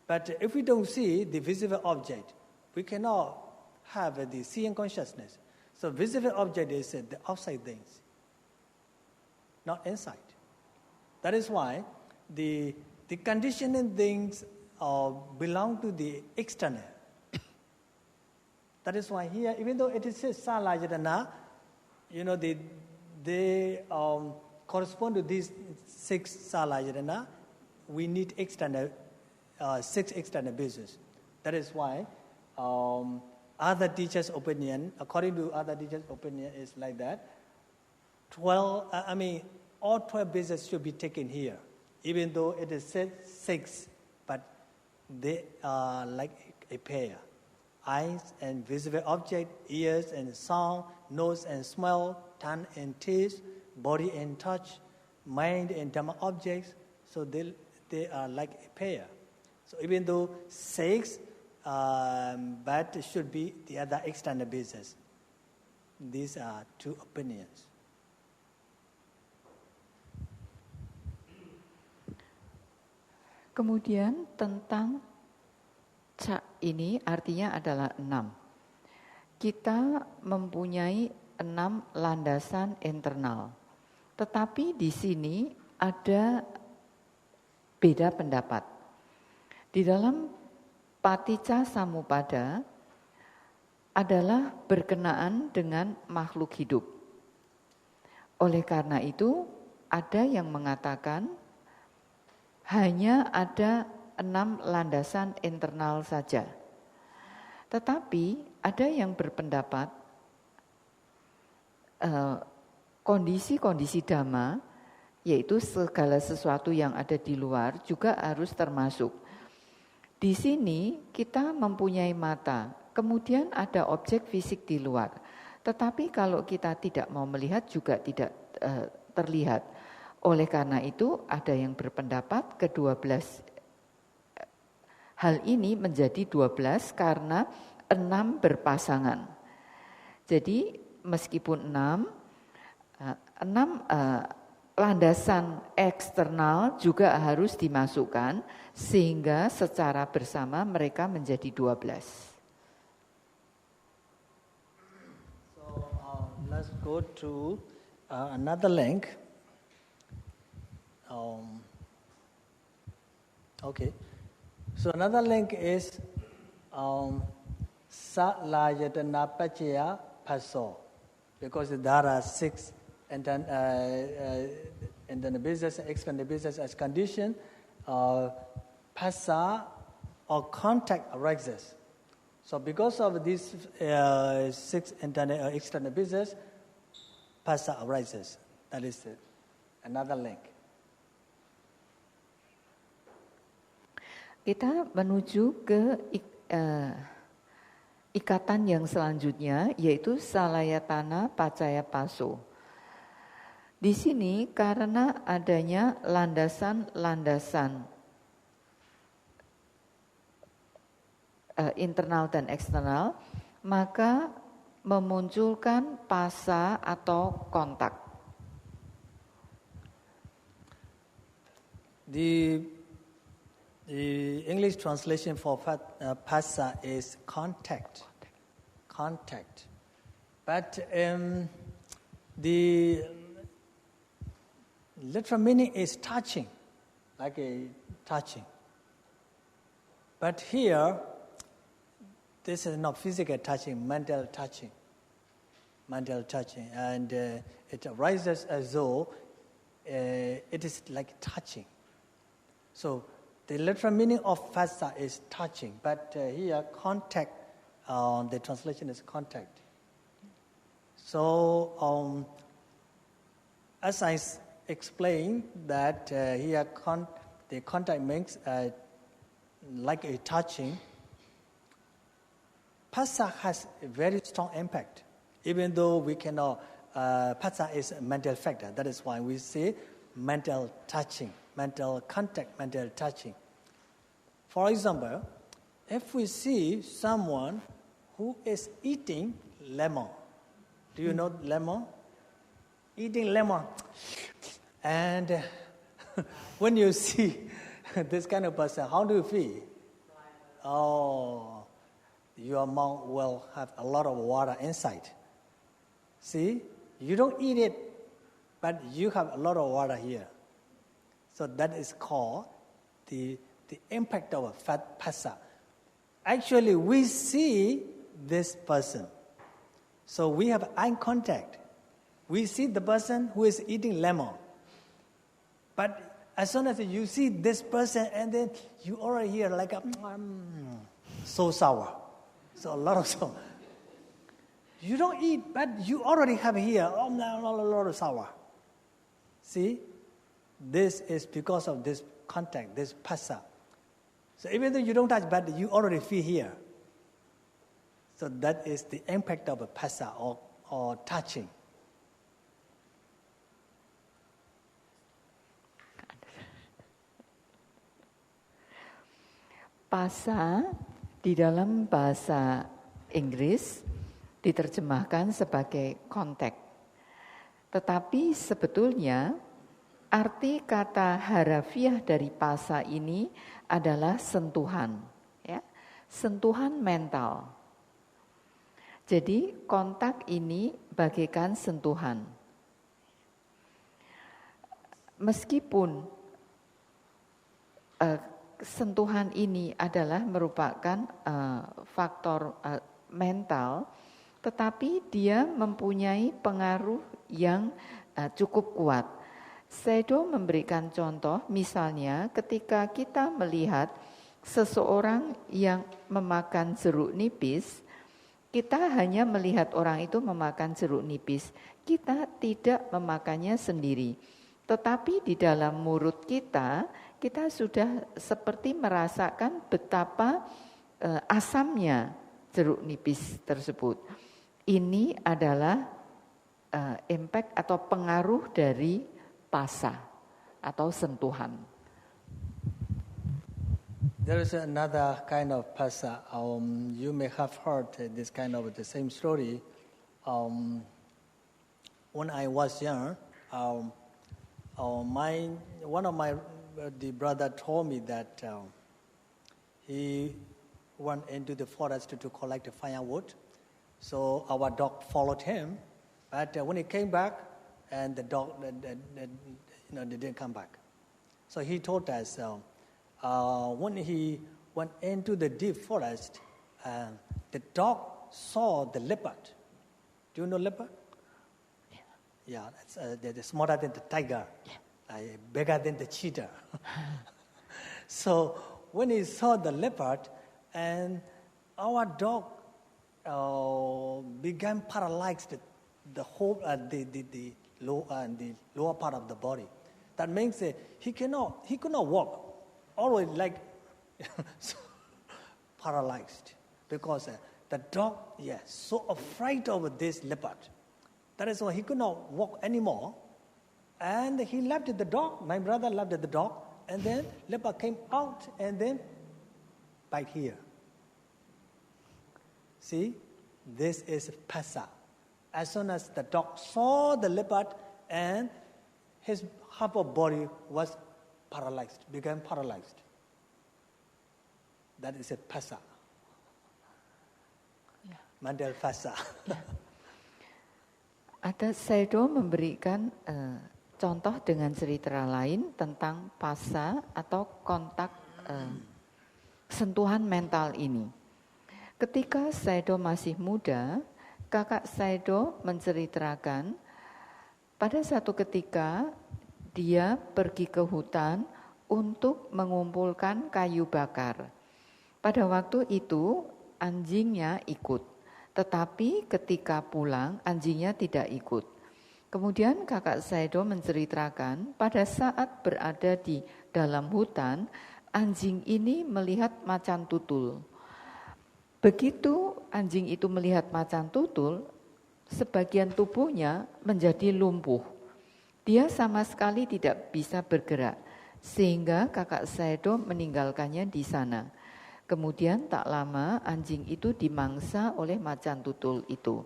But if we don't see the visible object, we cannot have the seeing consciousness. So visible object is the outside things, not inside. That is why the conditioning things belong to the external. That is why here, even though it is salayatana, they correspond to these 6 salayatana, we need external 6 external bases. That is why other teachers' opinion, according to other teachers' opinion, is like that. All 12 bases should be taken here, even though it is said 6, but they are like a pair. Eyes and visible object, ears and sound, nose and smell, tongue and taste, body and touch, mind and Dhamma objects. So they are like a pair. So even though 6, but it should be the other external basis. These are 2 opinions. Kemudian tentang ca ini artinya adalah 6. Kita mempunyai 6 landasan internal. Tetapi di sini ada beda pendapat. Di dalam Paticca Samuppada adalah berkenaan dengan makhluk hidup. Oleh karena itu, ada yang mengatakan hanya ada 6 landasan internal saja. Tetapi ada yang berpendapat kondisi-kondisi Dhamma, yaitu segala sesuatu yang ada di luar juga harus termasuk. Di sini kita mempunyai mata, kemudian ada objek fisik di luar. Tetapi kalau kita tidak mau melihat juga tidak terlihat. Oleh karena itu ada yang berpendapat ke-12 hal ini menjadi 12 karena 6 berpasangan. Jadi meskipun 6 landasan eksternal juga harus dimasukkan sehingga secara bersama mereka menjadi 12. So let's go to another link. Okay. So another link is Salayatana Pachaya Paso, because there are 6 internal business and external business as condition. Phassa or contact arises. So because of these 6 internal or external business, phassa arises. That is another link. Kita menuju ke ikatan yang selanjutnya, yaitu salayatana pacaya paso. Di sini karena adanya landasan-landasan internal dan eksternal, maka memunculkan phassa atau kontak. The English translation for phassa is contact. But the literal meaning is touching, like a touching. But here, this is not physical touching, mental touching. And it arises as though it is like touching. So the literal meaning of phassa is touching, but here contact, the translation is contact. So as I explained that here the contact makes like a touching, phassa has a very strong impact. Even though we cannot, phassa is a mental factor. That is why we say mental touching, mental contact, mental touching. For example, if we see someone who is eating lemon, do you know lemon? Eating lemon. And when you see this kind of person, how do you feel? Oh, your mouth will have a lot of water inside. See, you don't eat it, but you have a lot of water here. So that is called the impact of a phassa. Actually, we see this person. So we have eye contact. We see the person who is eating lemon. But as soon as you see this person, and then you already hear like a so sour. So a lot of sour. You don't eat, but you already have here a lot of sour. See? This is because of this contact, this phassa. So even though you don't touch, but you already feel here. So that is the impact of a phassa or touching. Phassa di dalam bahasa Inggris diterjemahkan sebagai contact. Tetapi sebetulnya arti kata harafiah dari phassa ini adalah sentuhan, ya, sentuhan mental. Jadi kontak ini bagaikan sentuhan. Meskipun sentuhan ini adalah merupakan faktor mental, tetapi dia mempunyai pengaruh yang cukup kuat. Sayadaw memberikan contoh, misalnya ketika kita melihat seseorang yang memakan jeruk nipis, kita hanya melihat orang itu memakan jeruk nipis, kita tidak memakannya sendiri. Tetapi di dalam mulut kita sudah seperti merasakan betapa asamnya jeruk nipis tersebut. Ini adalah impact atau pengaruh dari phassa atau sentuhan. There is another kind of phassa. You may have heard this kind of the same story. When I was young, one of my the brother told me that he went into the forest to collect firewood. So our dog followed him, but when he came back, and the dog they didn't come back. So he told us when he went into the deep forest, the dog saw the leopard. Do you know leopard? Yeah, they're smaller than the tiger, bigger than the cheetah. So when he saw the leopard, and our dog began paralyzed the whole the lower part of the body. That means he could not walk, always like paralyzed, because the dog so afraid of this leopard. That is why he could not walk anymore, and he left the dog. My brother left the dog, and then leopard came out and then bite here. See, this is phassa. As soon as the dog saw the leopard, and his half of body was paralyzed, became paralyzed. That is a phassa. Mandel phassa. Ada Sayadaw memberikan contoh dengan cerita lain tentang phassa atau kontak sentuhan mental ini. Ketika Sayadaw masih muda, kakak Sayadaw menceritakan pada satu ketika dia pergi ke hutan untuk mengumpulkan kayu bakar. Pada waktu itu anjingnya ikut. Tetapi ketika pulang, anjingnya tidak ikut. Kemudian kakak Sayadaw menceritakan, pada saat berada di dalam hutan, anjing ini melihat macan tutul. Begitu anjing itu melihat macan tutul, sebagian tubuhnya menjadi lumpuh. Dia sama sekali tidak bisa bergerak, sehingga kakak Sayadaw meninggalkannya di sana. Kemudian tak lama anjing itu dimangsa oleh macan tutul itu.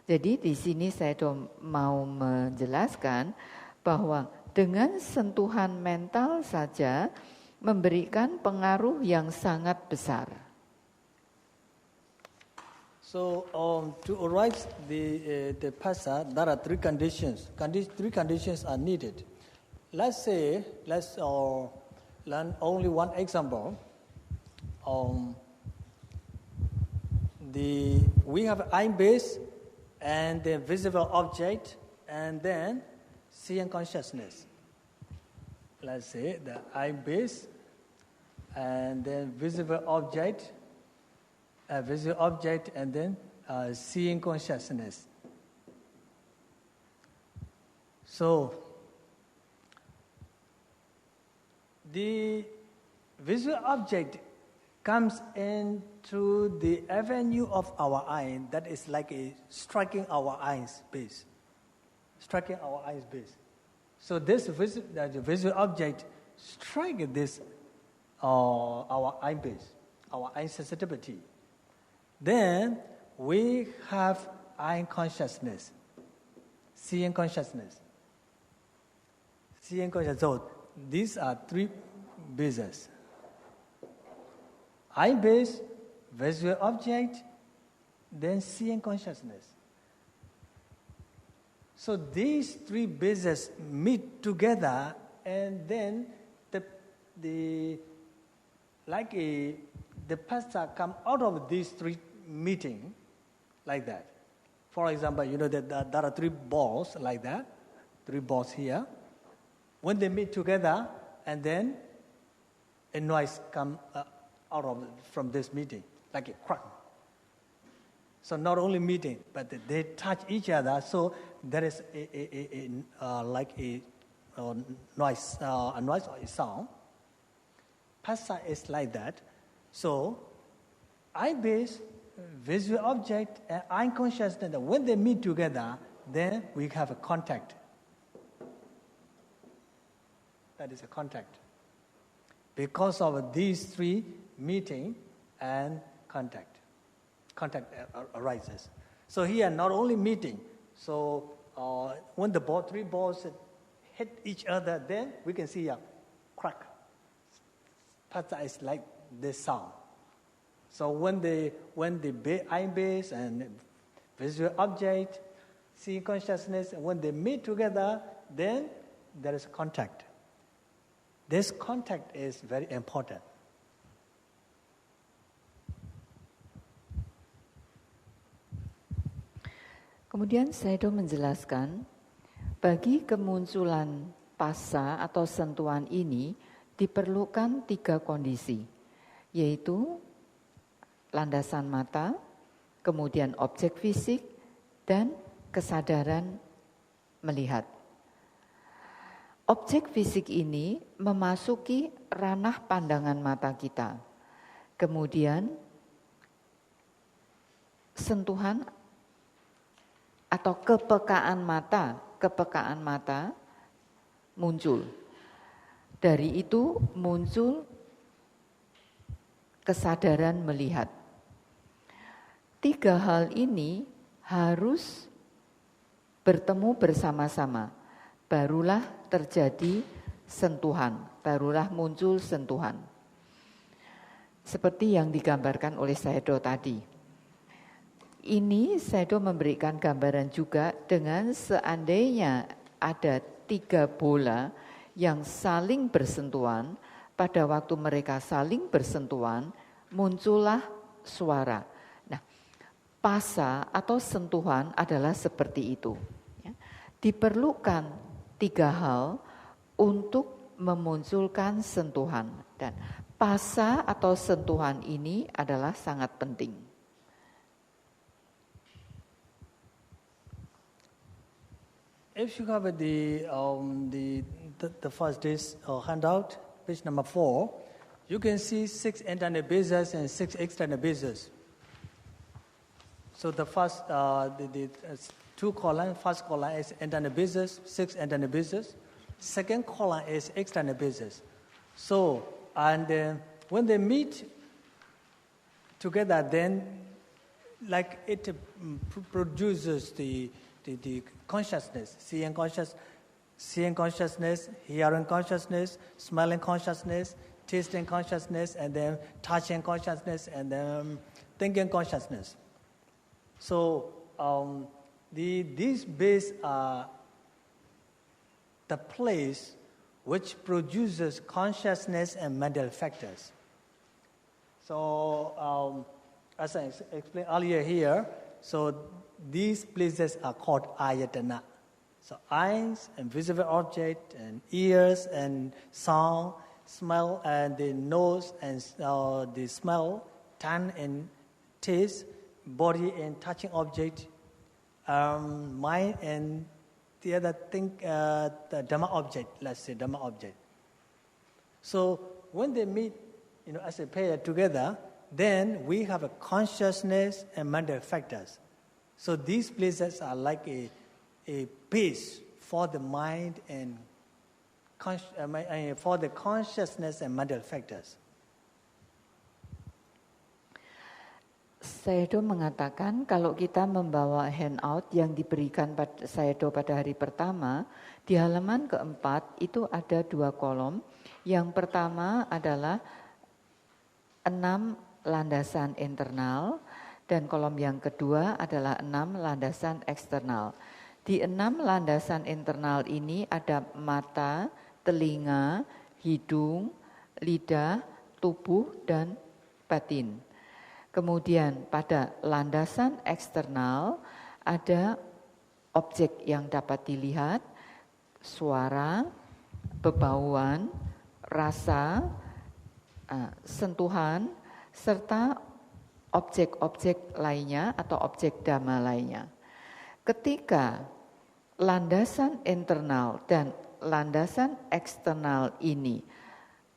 Jadi di sini Sayadaw mau menjelaskan bahwa dengan sentuhan mental saja memberikan pengaruh yang sangat besar. So to arise the phassa, there are three conditions. Three conditions are needed. Let's learn only one example. We have eye base and the visible object, and then seeing consciousness. Let's say the eye base and then visible object, and then seeing consciousness. So the visual object comes into the avenue of our eye, that is like striking our eyes base. So this the visual object strikes this our eye base, our eye sensitivity. Then we have eye consciousness, seeing consciousness. So these are three bases. Eye base, visual object, then seeing consciousness. So these three bases meet together, and then the phassa come out of these three meeting, like that. For example, that there are three balls like that, three balls here. When they meet together, and then a noise comes from this meeting, like a crack. So not only meeting, but they touch each other. So there is a noise or a sound. Phassa is like that. So eye base, visual object, and eye consciousness. When they meet together, then we have a contact. That is a contact. Because of these three meeting and contact arises. So here not only meeting, so when the three balls hit each other, then we can see a crack. Phassa is like this sound. So when the eye base and visual object, see consciousness, when they meet together, then there is contact. This contact is very important. Kemudian Sayadaw menjelaskan, bagi kemunculan phassa atau sentuhan ini diperlukan 3 kondisi, yaitu landasan mata, kemudian objek fisik, dan kesadaran melihat. Objek fisik ini memasuki ranah pandangan mata kita. Kemudian sentuhan atau kepekaan mata muncul. Dari itu muncul kesadaran melihat. Tiga hal ini harus bertemu bersama-sama. Barulah terjadi sentuhan, barulah muncul sentuhan. Seperti yang digambarkan oleh Sayadaw tadi. Ini Sayadaw memberikan gambaran juga dengan seandainya ada 3 bola yang saling bersentuhan, pada waktu mereka saling bersentuhan, muncullah suara. Nah, pasa atau sentuhan adalah seperti itu. Diperlukan 3 hal untuk memunculkan sentuhan. Dan pasa atau sentuhan ini adalah sangat penting. If you have the first day's handout, page number 4, you can see 6 internal bases and 6 external bases. So the first, the 2 column, first column is internal bases, 6 internal bases. Second column is external bases. So, and when they meet together, then like it produces the consciousness, seeing consciousness, hearing consciousness, smelling consciousness, tasting consciousness, and then touching consciousness, and then thinking consciousness. So these bases are the place which produces consciousness and mental factors. So as I explained earlier here, so these places are called ayatana. So eyes and visible object and ears and sound, smell and the nose and the smell, tongue and taste, body and touching object, mind and the other thing, the Dhamma object, let's say Dhamma object. So when they meet, as a pair together, then we have a consciousness and mental factors. So these places are like a base for the mind and for the consciousness and mental factors. Sayadaw mengatakan kalau kita membawa handout yang diberikan Sayadaw pada hari pertama, di halaman keempat itu ada 2 kolom. Yang pertama adalah 6 landasan internal, dan kolom yang kedua adalah 6 landasan eksternal. Di 6 landasan internal ini ada mata, telinga, hidung, lidah, tubuh, dan batin. Kemudian pada landasan eksternal ada objek yang dapat dilihat, suara, bebauan, rasa, sentuhan, serta objek-objek lainnya atau objek Dhamma lainnya. Ketika landasan internal dan landasan eksternal ini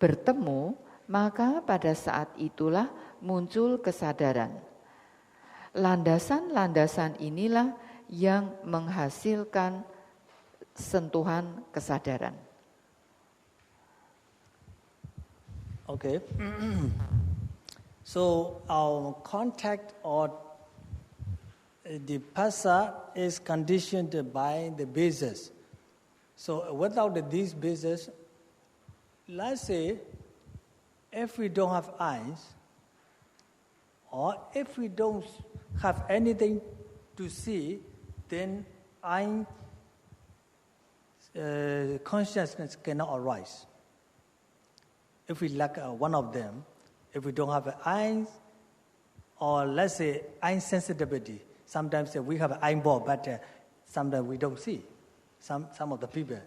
bertemu, maka pada saat itulah muncul kesadaran. Landasan-landasan inilah yang menghasilkan sentuhan kesadaran. Okay. So our contact or the phassa is conditioned by the bases. So without these bases, let's say if we don't have eyes, or if we don't have anything to see, then consciousness cannot arise. If we lack one of them, if we don't have eyes, or let's say eye sensitivity, sometimes we have an eyeball, but sometimes we don't see. Some of the people,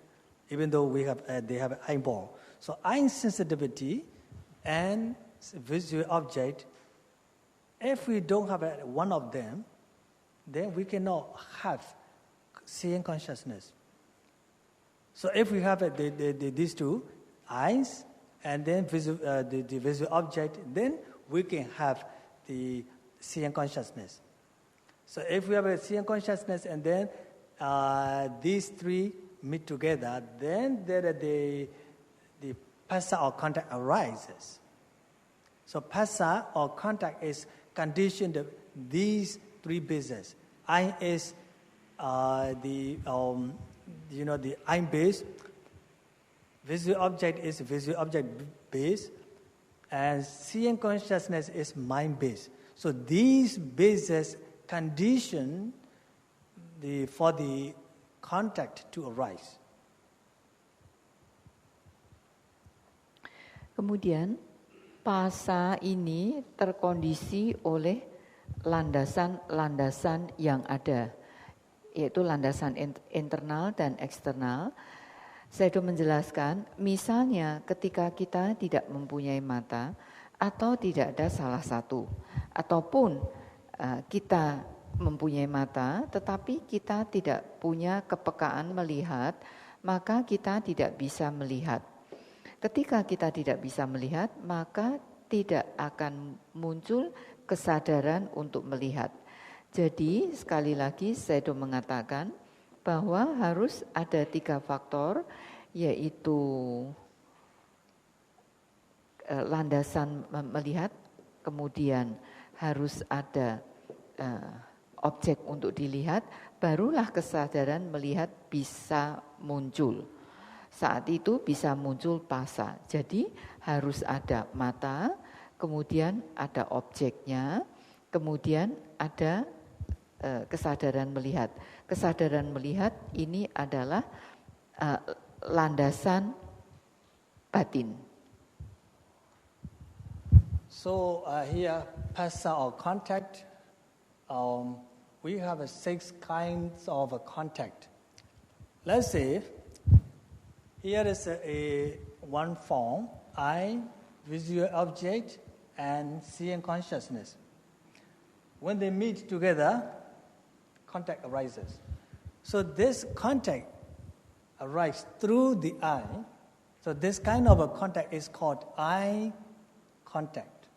even though they have an eyeball. So eye sensitivity and visual object, if we don't have one of them, then we cannot have seeing consciousness. So if we have these two, eyes and then the visual object, then we can have the seeing consciousness. So if we have a seeing consciousness and then these three meet together, then the phassa or contact arises. So phassa or contact is conditioned these three bases. I is the I base. Visual object is visual object base, and seeing consciousness is mind base. So these bases condition for the contact to arise. Kemudian pasa ini terkondisi oleh landasan-landasan yang ada, yaitu landasan internal dan eksternal. Sayadaw menjelaskan, misalnya ketika kita tidak mempunyai mata atau tidak ada salah satu, ataupun kita mempunyai mata tetapi kita tidak punya kepekaan melihat, maka kita tidak bisa melihat. Ketika kita tidak bisa melihat, maka tidak akan muncul kesadaran untuk melihat. Jadi sekali lagi Sayadaw mengatakan bahwa harus ada 3 faktor, yaitu landasan melihat, kemudian harus ada objek untuk dilihat, barulah kesadaran melihat bisa muncul. Saat itu bisa muncul pasa. Jadi harus ada mata, kemudian ada objeknya, kemudian ada kesadaran melihat. Kesadaran melihat ini adalah landasan batin. So here, pasa or contact, we have 6 kinds of contact. Let's say, here is one form, I, visual object, and seeing consciousness. When they meet together, contact arises. So this contact arises through the eye. So this kind of a contact is called eye contact.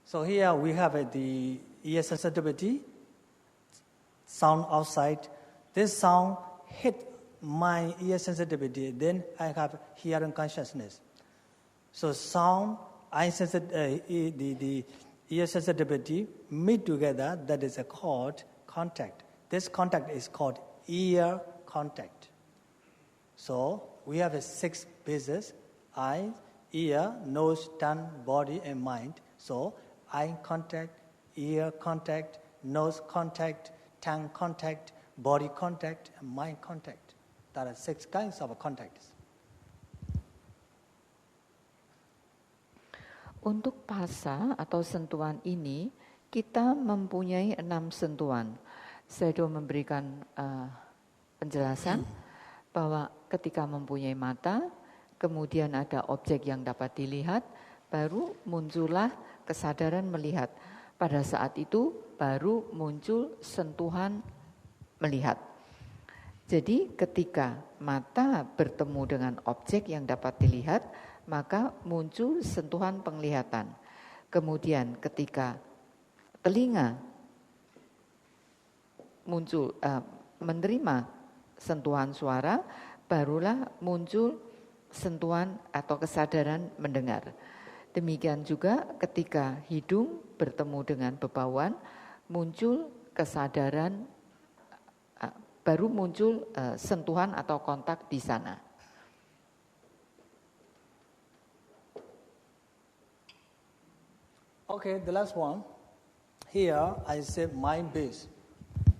So here we have the ear sensitivity, sound outside. This sound hit my ear sensitivity, then I have hearing consciousness. So sound, the ear sensitivity meet together, that is called contact. This contact is called ear contact. So we have 6 bases: eye, ear, nose, tongue, body, and mind. So eye contact, ear contact, nose contact, tongue contact, body contact, and mind contact. There are 6 kinds of contacts. Untuk pasa atau sentuhan ini, kita mempunyai 6 sentuhan. Sayadaw memberikan penjelasan bahwa ketika mempunyai mata, kemudian ada objek yang dapat dilihat, baru muncullah kesadaran melihat. Pada saat itu baru muncul sentuhan melihat. Jadi ketika mata bertemu dengan objek yang dapat dilihat, maka muncul sentuhan penglihatan. Kemudian ketika telinga muncul menerima sentuhan suara, barulah muncul sentuhan atau kesadaran mendengar. Demikian juga ketika hidung bertemu dengan bebauan, muncul kesadaran, baru muncul sentuhan atau kontak di sana. Okay, the last one. Here I say mind base.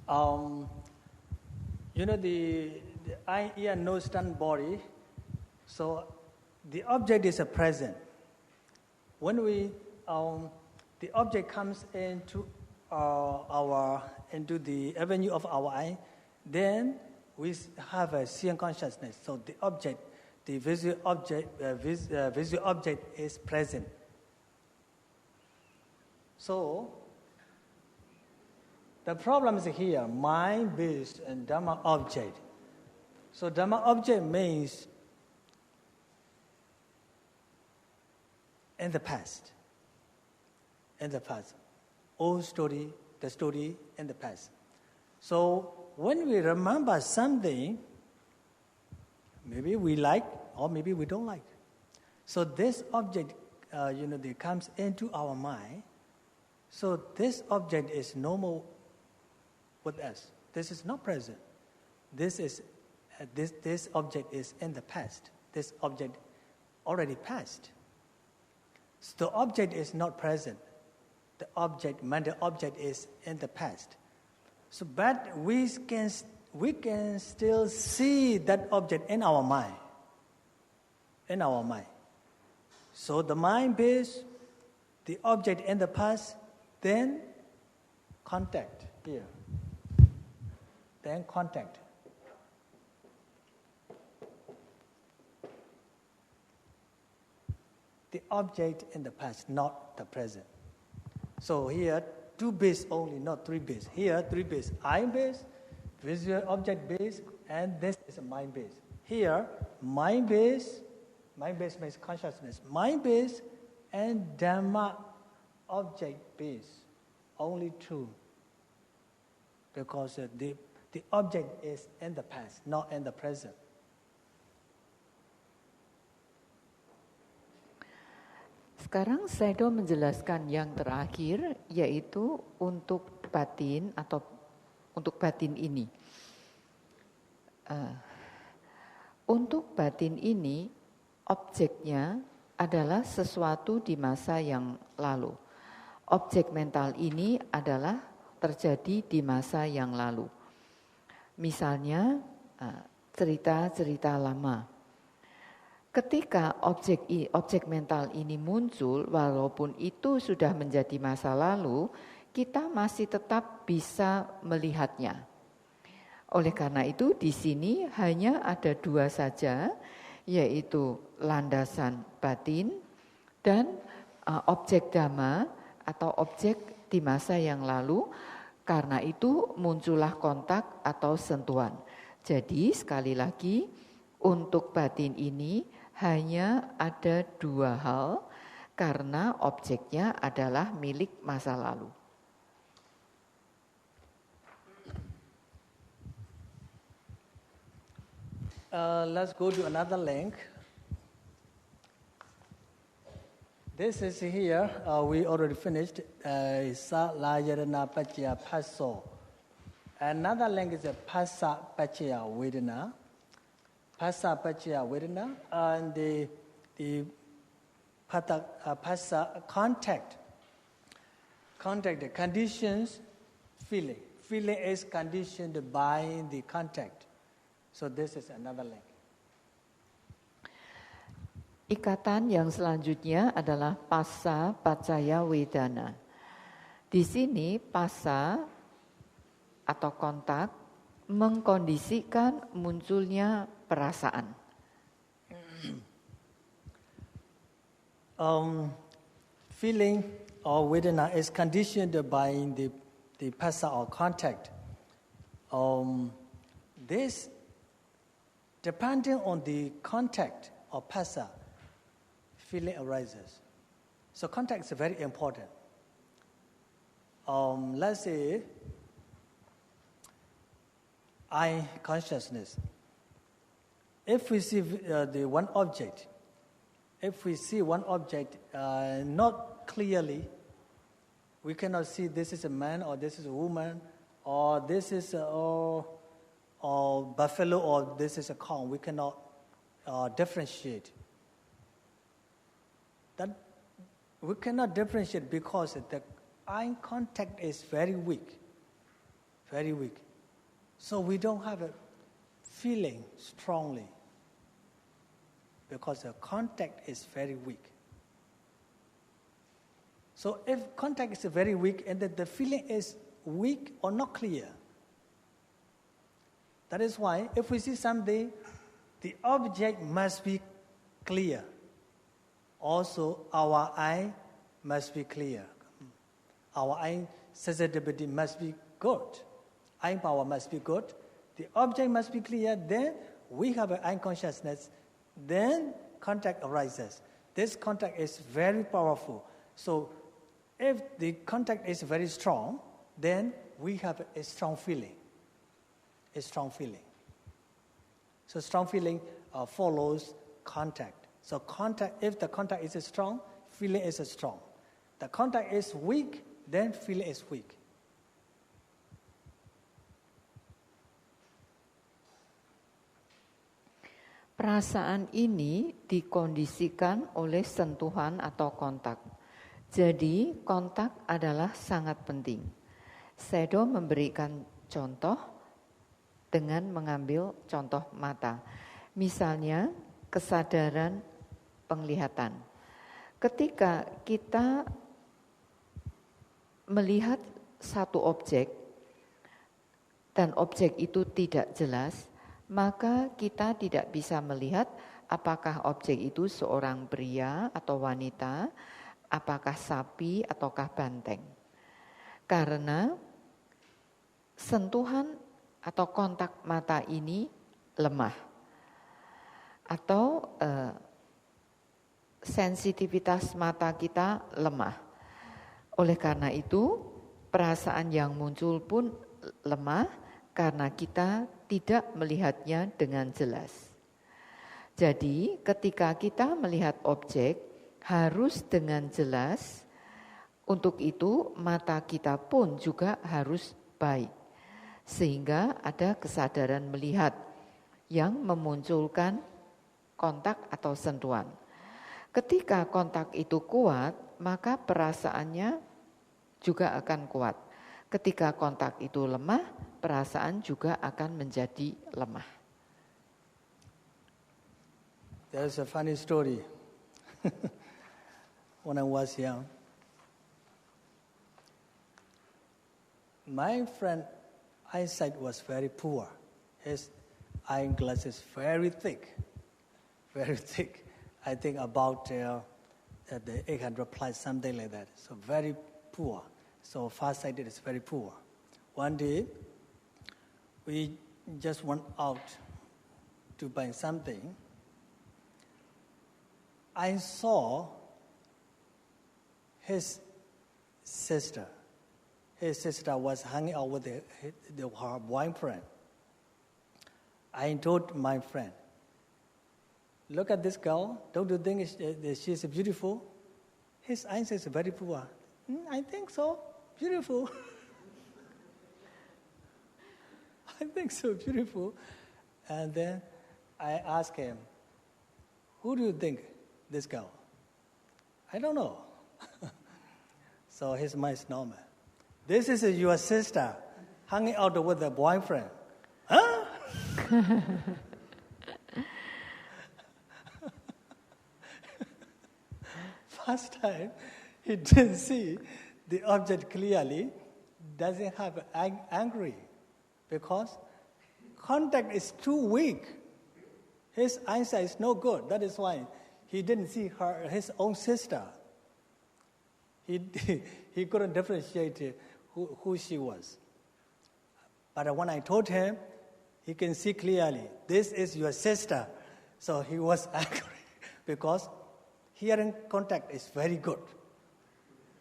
The eye, ear, nose, tongue, body. So the object is a present. When the object comes into the avenue of our eye, then we have a seeing consciousness. So the object, the visual object is present. So the problem is here, mind-based and Dhamma object. So Dhamma object means in the past. Old story, the story in the past. So when we remember something, maybe we like or maybe we don't like. So this object, they comes into our mind. So this object is no more with us. This is not present. This object is in the past. This object already passed. So the object is not present. The mental object is in the past. So, but we can still see that object in our mind. In our mind. So the mind base, the object in the past, then contact here. Then contact. The object in the past, not the present. So here, 2 base only, not 3 base. Here, 3 base. I base, visual object base, and this is a mind base. Here, mind base means consciousness. Mind base and Dhamma object base, only 2. Because the object is in the past, not in the present. Sekarang Sayadaw menjelaskan yang terakhir, yaitu untuk batin atau untuk batin ini. Untuk batin ini, objeknya adalah sesuatu di masa yang lalu. Objek mental ini adalah terjadi di masa yang lalu. Misalnya, cerita-cerita lama. Ketika objek mental ini muncul, walaupun itu sudah menjadi masa lalu, kita masih tetap bisa melihatnya. Oleh karena itu, di sini hanya ada 2 saja, yaitu landasan batin dan objek Dhamma atau objek di masa yang lalu. Karena itu muncullah kontak atau sentuhan. Jadi sekali lagi, untuk batin ini hanya ada 2 hal karena objeknya adalah milik masa lalu. Let's go to another link. This is here, we already finished, Sa Layarana Pachya Paso. Another link is a Pasa Pachya Vedana. Pasa Pachya Vedana, and the Pasa contact, the conditions, feeling. Feeling is conditioned by the contact. So this is another link. Ikatan yang selanjutnya adalah Pasa Pachaya Vedana. Di sini pasa atau kontak mengkondisikan munculnya perasaan. Feeling or vedana is conditioned by the pasa or contact. This, depending on the contact or pasa, feeling arises. So contact is very important. Let's say I consciousness. If we see one object not clearly, we cannot see this is a man or this is a woman or this is or buffalo or this is a cow. We cannot differentiate. That we cannot differentiate because the eye contact is very weak. So we don't have a feeling strongly because the contact is very weak. So if contact is very weak and the feeling is weak or not clear, that is why if we see something, the object must be clear. Also, our eye must be clear. Our eye sensitivity must be good. Eye power must be good. The object must be clear. Then we have an eye consciousness. Then contact arises. This contact is very powerful. So if the contact is very strong, then we have a strong feeling. So strong feeling follows contact. So contact, if the contact is strong, feeling is strong. The contact is weak, then feeling is weak. Perasaan ini dikondisikan oleh sentuhan atau kontak. Jadi kontak adalah sangat penting. Sayadaw memberikan contoh dengan mengambil contoh mata. Misalnya kesadaran penglihatan. Ketika kita melihat satu objek dan objek itu tidak jelas, maka kita tidak bisa melihat apakah objek itu seorang pria atau wanita, apakah sapi ataukah banteng. Karena sentuhan atau kontak mata ini lemah. Atau sensitivitas mata kita lemah. Oleh karena itu, perasaan yang muncul pun lemah karena kita tidak melihatnya dengan jelas. Jadi ketika kita melihat objek harus dengan jelas, untuk itu mata kita pun juga harus baik. Sehingga ada kesadaran melihat yang memunculkan kontak atau sentuhan. Ketika kontak itu kuat, maka perasaannya juga akan kuat. Ketika kontak itu lemah, perasaan juga akan menjadi lemah. There's a funny story. When I was young, my friend eyesight was very poor. His eyeglasses very thick. I think about the 800 plus, something like that. So very poor. So farsighted is very poor. One day, we just went out to buy something. I saw his sister. His sister was hanging out with her boyfriend. I told my friend, look at this girl. Don't you think she's beautiful? His eyes is very poor. I think so. Beautiful. I think so beautiful. And then I asked him, who do you think this girl? I don't know. So his mind is normal. This is your sister hanging out with a boyfriend. Huh? First time, he didn't see the object clearly, doesn't have angry, because contact is too weak. His eyesight is no good. That is why he didn't see his own sister. He couldn't differentiate who she was. But when I told him, he can see clearly, this is your sister. So he was angry because hearing contact is very good.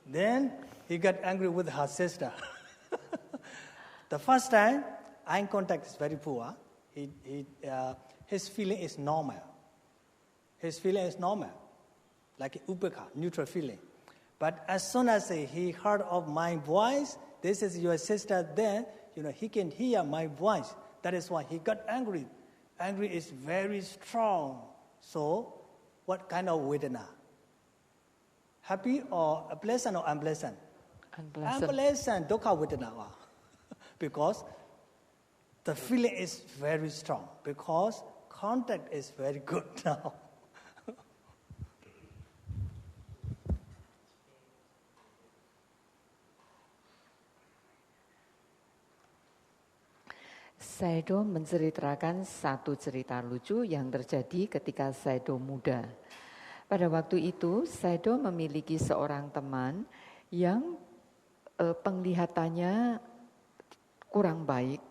Then he got angry with her sister. The first time, eye contact is very poor. His feeling is normal. His feeling is normal, like upeka, neutral feeling. But as soon as he heard of my voice, this is your sister, then he can hear my voice. That is why he got angry. Angry is very strong. So, what kind of vedana? Happy or pleasant or unpleasant? Unpleasant, dukkha vedana. Because the feeling is very strong. Because contact is very good now. Sayadaw menceritakan satu cerita lucu yang terjadi ketika Sayadaw muda. Pada waktu itu, Sayadaw memiliki seorang teman yang penglihatannya kurang baik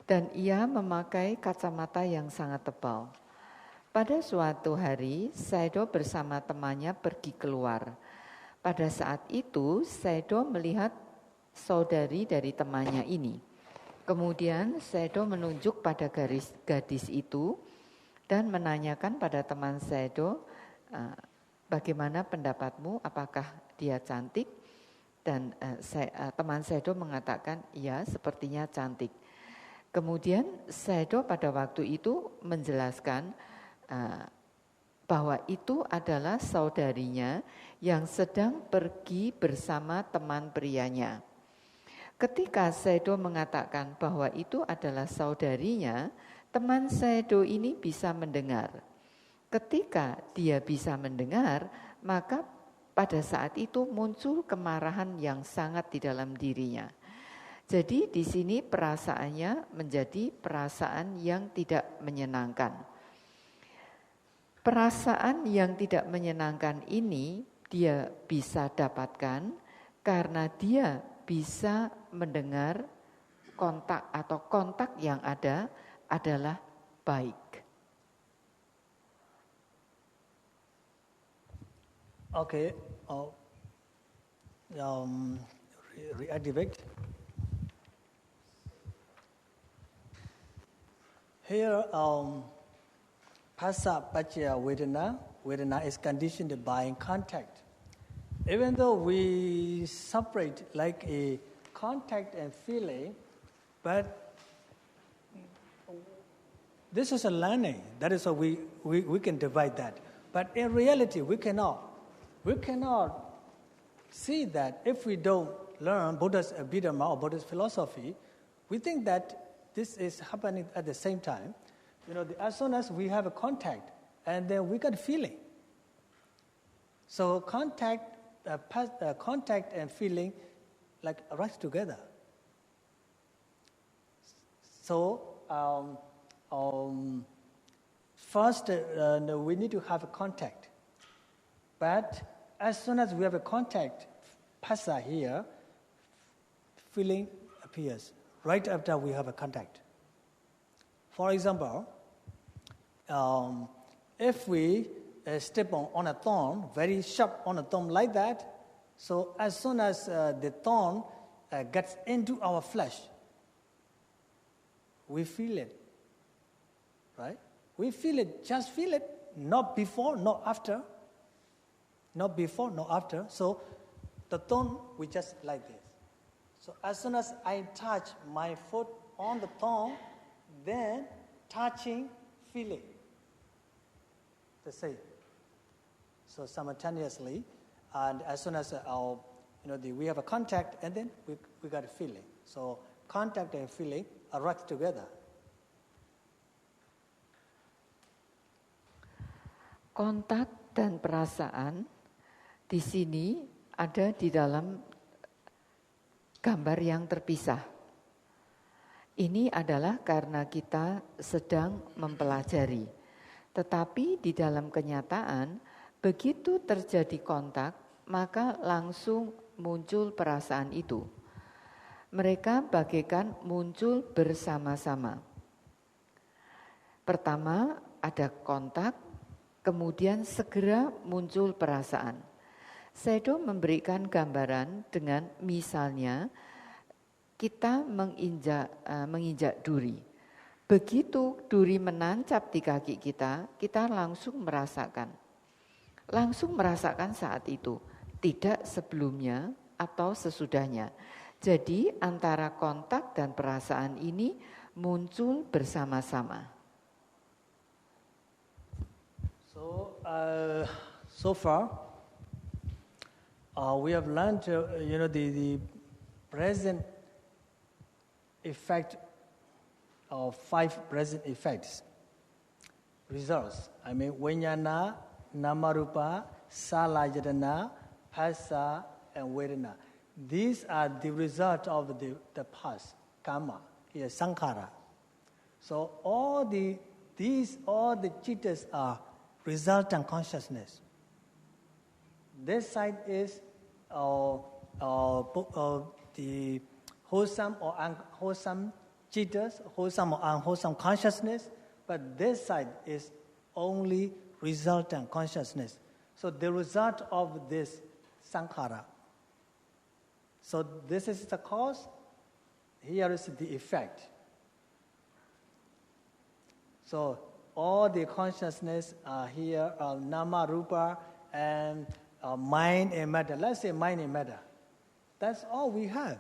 dan ia memakai kacamata yang sangat tebal. Pada suatu hari, Sayadaw bersama temannya pergi keluar. Pada saat itu, Sayadaw melihat saudari dari temannya ini. Kemudian Sayadaw menunjuk pada gadis itu dan menanyakan pada teman Sayadaw, bagaimana pendapatmu, apakah dia cantik? dan teman Sayadaw mengatakan, ya sepertinya cantik. Kemudian Sayadaw pada waktu itu menjelaskan bahwa itu adalah saudarinya yang sedang pergi bersama teman prianya. Ketika Sayadaw mengatakan bahwa itu adalah saudarinya, teman Sayadaw ini bisa mendengar. Ketika dia bisa mendengar, maka pada saat itu muncul kemarahan yang sangat di dalam dirinya. Jadi di sini perasaannya menjadi perasaan yang tidak menyenangkan. Perasaan yang tidak menyenangkan ini dia bisa dapatkan karena dia bisa mendengar kontak yang ada adalah baik. Okay, reactivate. Here, Phassa Pacaya Vedana is conditioned by contact. Even though we separate like a contact and feeling, but this is a learning. That is how we can divide that. But in reality, we cannot see that if we don't learn Buddha's Abhidhamma or Buddha's philosophy. We think that this is happening at the same time. As soon as we have a contact, and then we got feeling. So contact and feeling like rise together. So first we need to have a contact. But as soon as we have a contact, phassa here, feeling appears right after we have a contact. For example, if we step on a thorn, very sharp on a thorn like that, so as soon as the thorn gets into our flesh, we feel it, right? We feel it, just feel it, not before, not after. Not before, not after. So the thorn, we just like this. So as soon as I touch my foot on the thorn, then touching, feeling. The same. So simultaneously, and as soon as we have a contact, and then we got a feeling. So contact and feeling are right together. Kontak dan perasaan di sini ada di dalam gambar yang terpisah. Ini adalah karena kita sedang mempelajari. Tetapi di dalam kenyataan, begitu terjadi kontak, maka langsung muncul perasaan itu. Mereka bagaikan muncul bersama-sama. Pertama ada kontak, kemudian segera muncul perasaan. Sayadaw memberikan gambaran dengan misalnya kita menginjak duri. Begitu duri menancap di kaki kita langsung merasakan. Langsung merasakan saat itu, tidak sebelumnya atau sesudahnya. Jadi antara kontak dan perasaan ini muncul bersama-sama. So far, we have learned, the present effect of 5 present effects, results. Vijnana, Namarupa, Salajadana, Phassa, and Vedana. These are the result of the past, karma, sankhara. So all the citas are resultant consciousness. This side is the wholesome or unwholesome citas, wholesome or unwholesome consciousness, but this side is only resultant consciousness. So the result of this sankhara. So this is the cause, here is the effect. So all the consciousness are here, nama, rupa, and mind and matter. Let's say mind and matter. That's all we have.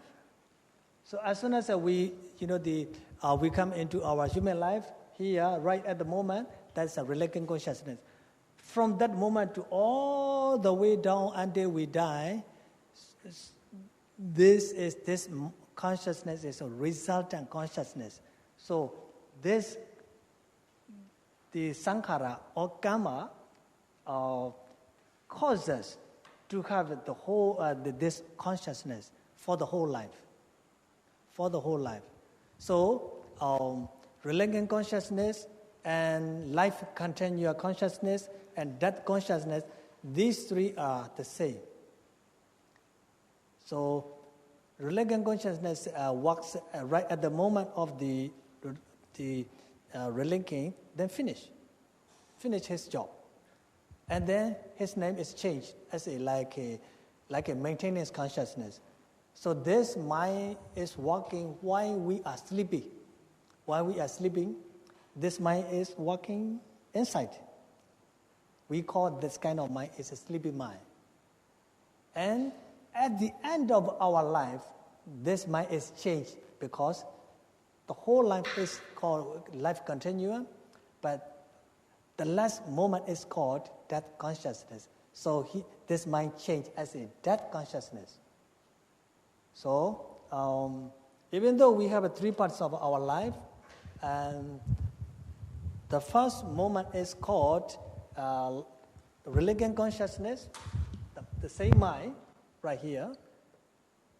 So as soon as we come into our human life here, right at the moment, that's a relenting consciousness. From that moment to all the way down until we die, this consciousness is a resultant consciousness. So the sankhara or karma causes to have the whole this consciousness for the whole life. For the whole life. So relenting consciousness and life continual consciousness and death consciousness, these three are the same. So relenting consciousness works right at the moment of the relinking, then finish his job, and then his name is changed as like a maintenance consciousness. So this mind is working while we are sleeping. While we are sleeping, this mind is working inside. We call this kind of mind is a sleepy mind. And at the end of our life, this mind is changed because the whole life is called life continuum, but the last moment is called death consciousness. So this mind changed as a death consciousness. So even though we have three parts of our life, and the first moment is called relenting consciousness, the same mind right here.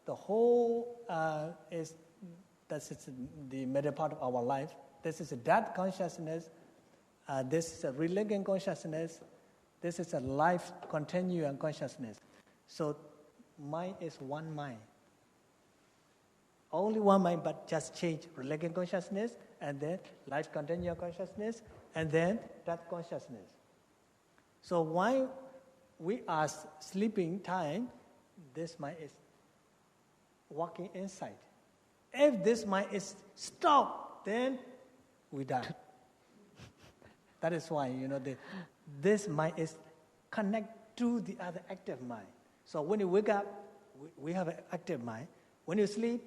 The whole is the middle part of our life. This is a death consciousness. This is a relenting consciousness. This is a life continuum consciousness. So mind is one mind. Only one mind, but just change relenting consciousness, and then life continuum consciousness, and then death consciousness. So while we are sleeping time, this mind is walking inside. If this mind is stopped, then we die. That is why, this mind is connected to the other active mind. So when you wake up, we have an active mind. When you sleep,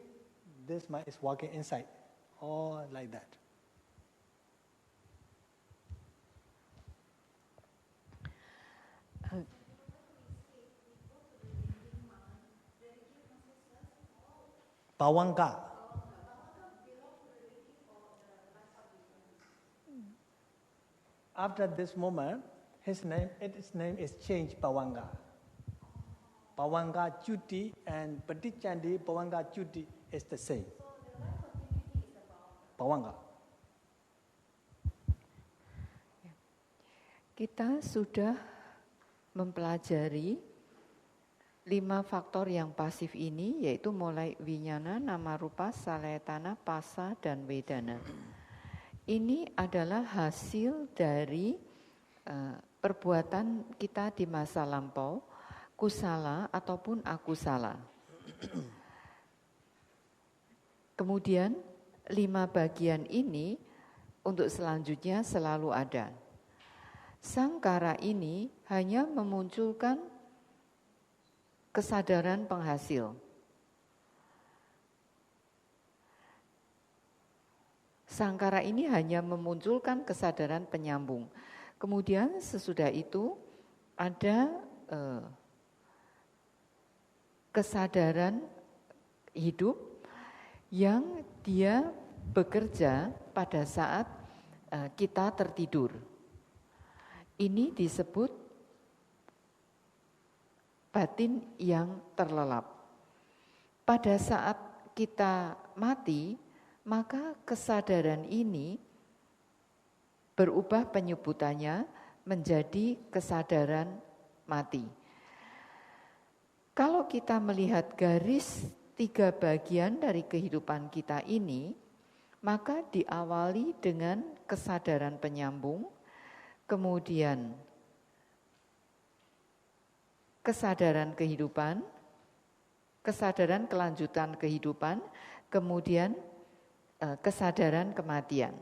this mind is walking inside, all like that. Bawanga. After this moment, his name is changed, Bawanga. Bawanga Chuti and Patichandi Bawanga Chuti is the same. Bawanga. Kita sudah mempelajari 5 faktor yang pasif ini, yaitu mulai winyana, nama rupa, salayatana, pasa, dan vedana. Ini adalah hasil dari perbuatan kita di masa lampau, kusala ataupun akusala. Kemudian 5 bagian ini untuk selanjutnya selalu ada. Sangkara ini hanya memunculkan kesadaran penghasil. Sangkara ini hanya memunculkan kesadaran penyambung. Kemudian sesudah itu ada kesadaran hidup yang dia bekerja pada saat kita tertidur. Ini disebut batin yang terlelap. Pada saat kita mati, maka kesadaran ini berubah penyebutannya menjadi kesadaran mati. Kalau kita melihat garis 3 bagian dari kehidupan kita ini, maka diawali dengan kesadaran penyambung, kemudian kesadaran kehidupan, kesadaran kelanjutan kehidupan, kemudian kesadaran kematian.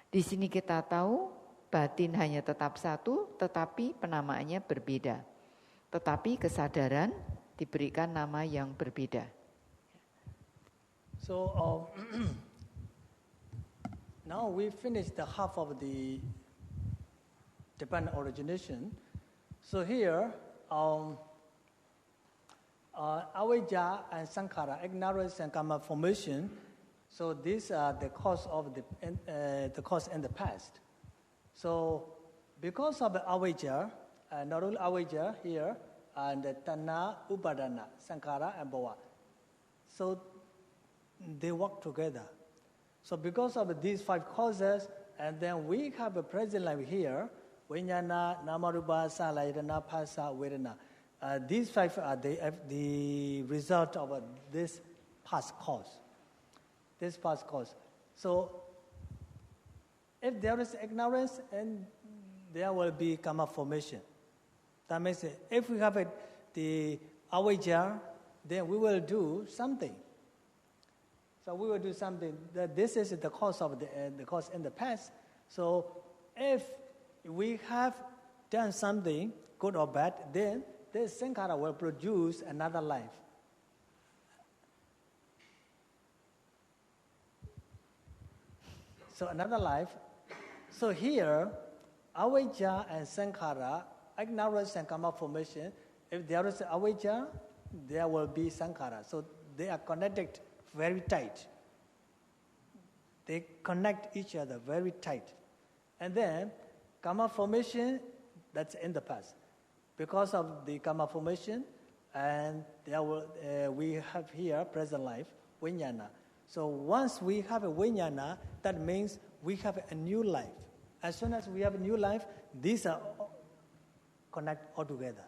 Di sini kita tahu batin hanya tetap satu, tetapi penamaannya berbeda. Tetapi kesadaran diberikan nama yang berbeda. So now we finished the half of the dependent origination. So here, avijja and sankhara, ignorance and karma formation. So these are the cause of the cause in the past. So because of the avijja, not only avijja here, and the tanha, upadana, sankhara, and bhava. So they work together. So because of these 5 causes, and then we have a present life here, vijnana, namarupa, salayatana, phasa, vedana. These 5 are the result of this past cause. This past cause. So if there is ignorance, and there will be karma formation. That means if we have the avijja, then we will do something. So we will do something. This is the cause of the cause in the past. So if we have done something, good or bad, then this sankhara will produce another life. So another life. So here, avijja and sankhara, ignorance and karma formation, if there is avijja, there will be sankhara. So they are connected very tight. They connect each other very tight. And then karma formation, that's in the past. Because of the karma formation, and we have here present life, vijnana. So once we have a vijnana, that means we have a new life. As soon as we have a new life, these are connect all together.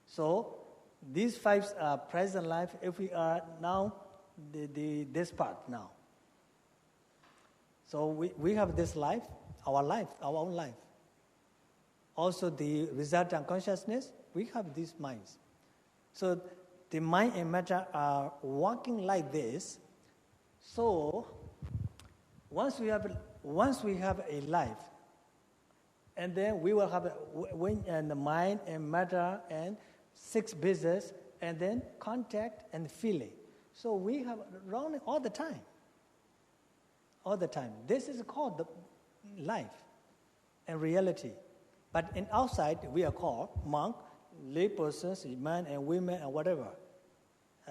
So these 5 are present life. If we are now this part now. So we have this life, our own life. Also the result and consciousness, we have these minds. So the mind and matter are working like this. So once we have a life, and then we will have the mind and matter and 6 bases, and then contact and feeling. So we have running all the time. All the time. This is called the life and reality. But in outside, we are called monk, lay persons, men and women and whatever.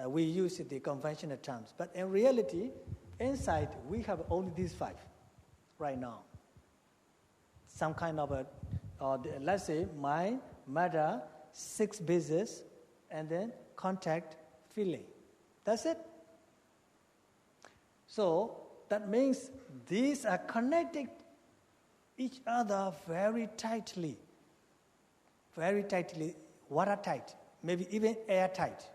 We use the conventional terms. But in reality, inside, we have only these 5 right now. Some kind of let's say, mind, matter, 6 bases, and then contact, feeling. That's it. So that means these are connected each other very tightly. Very tightly, watertight, maybe even airtight.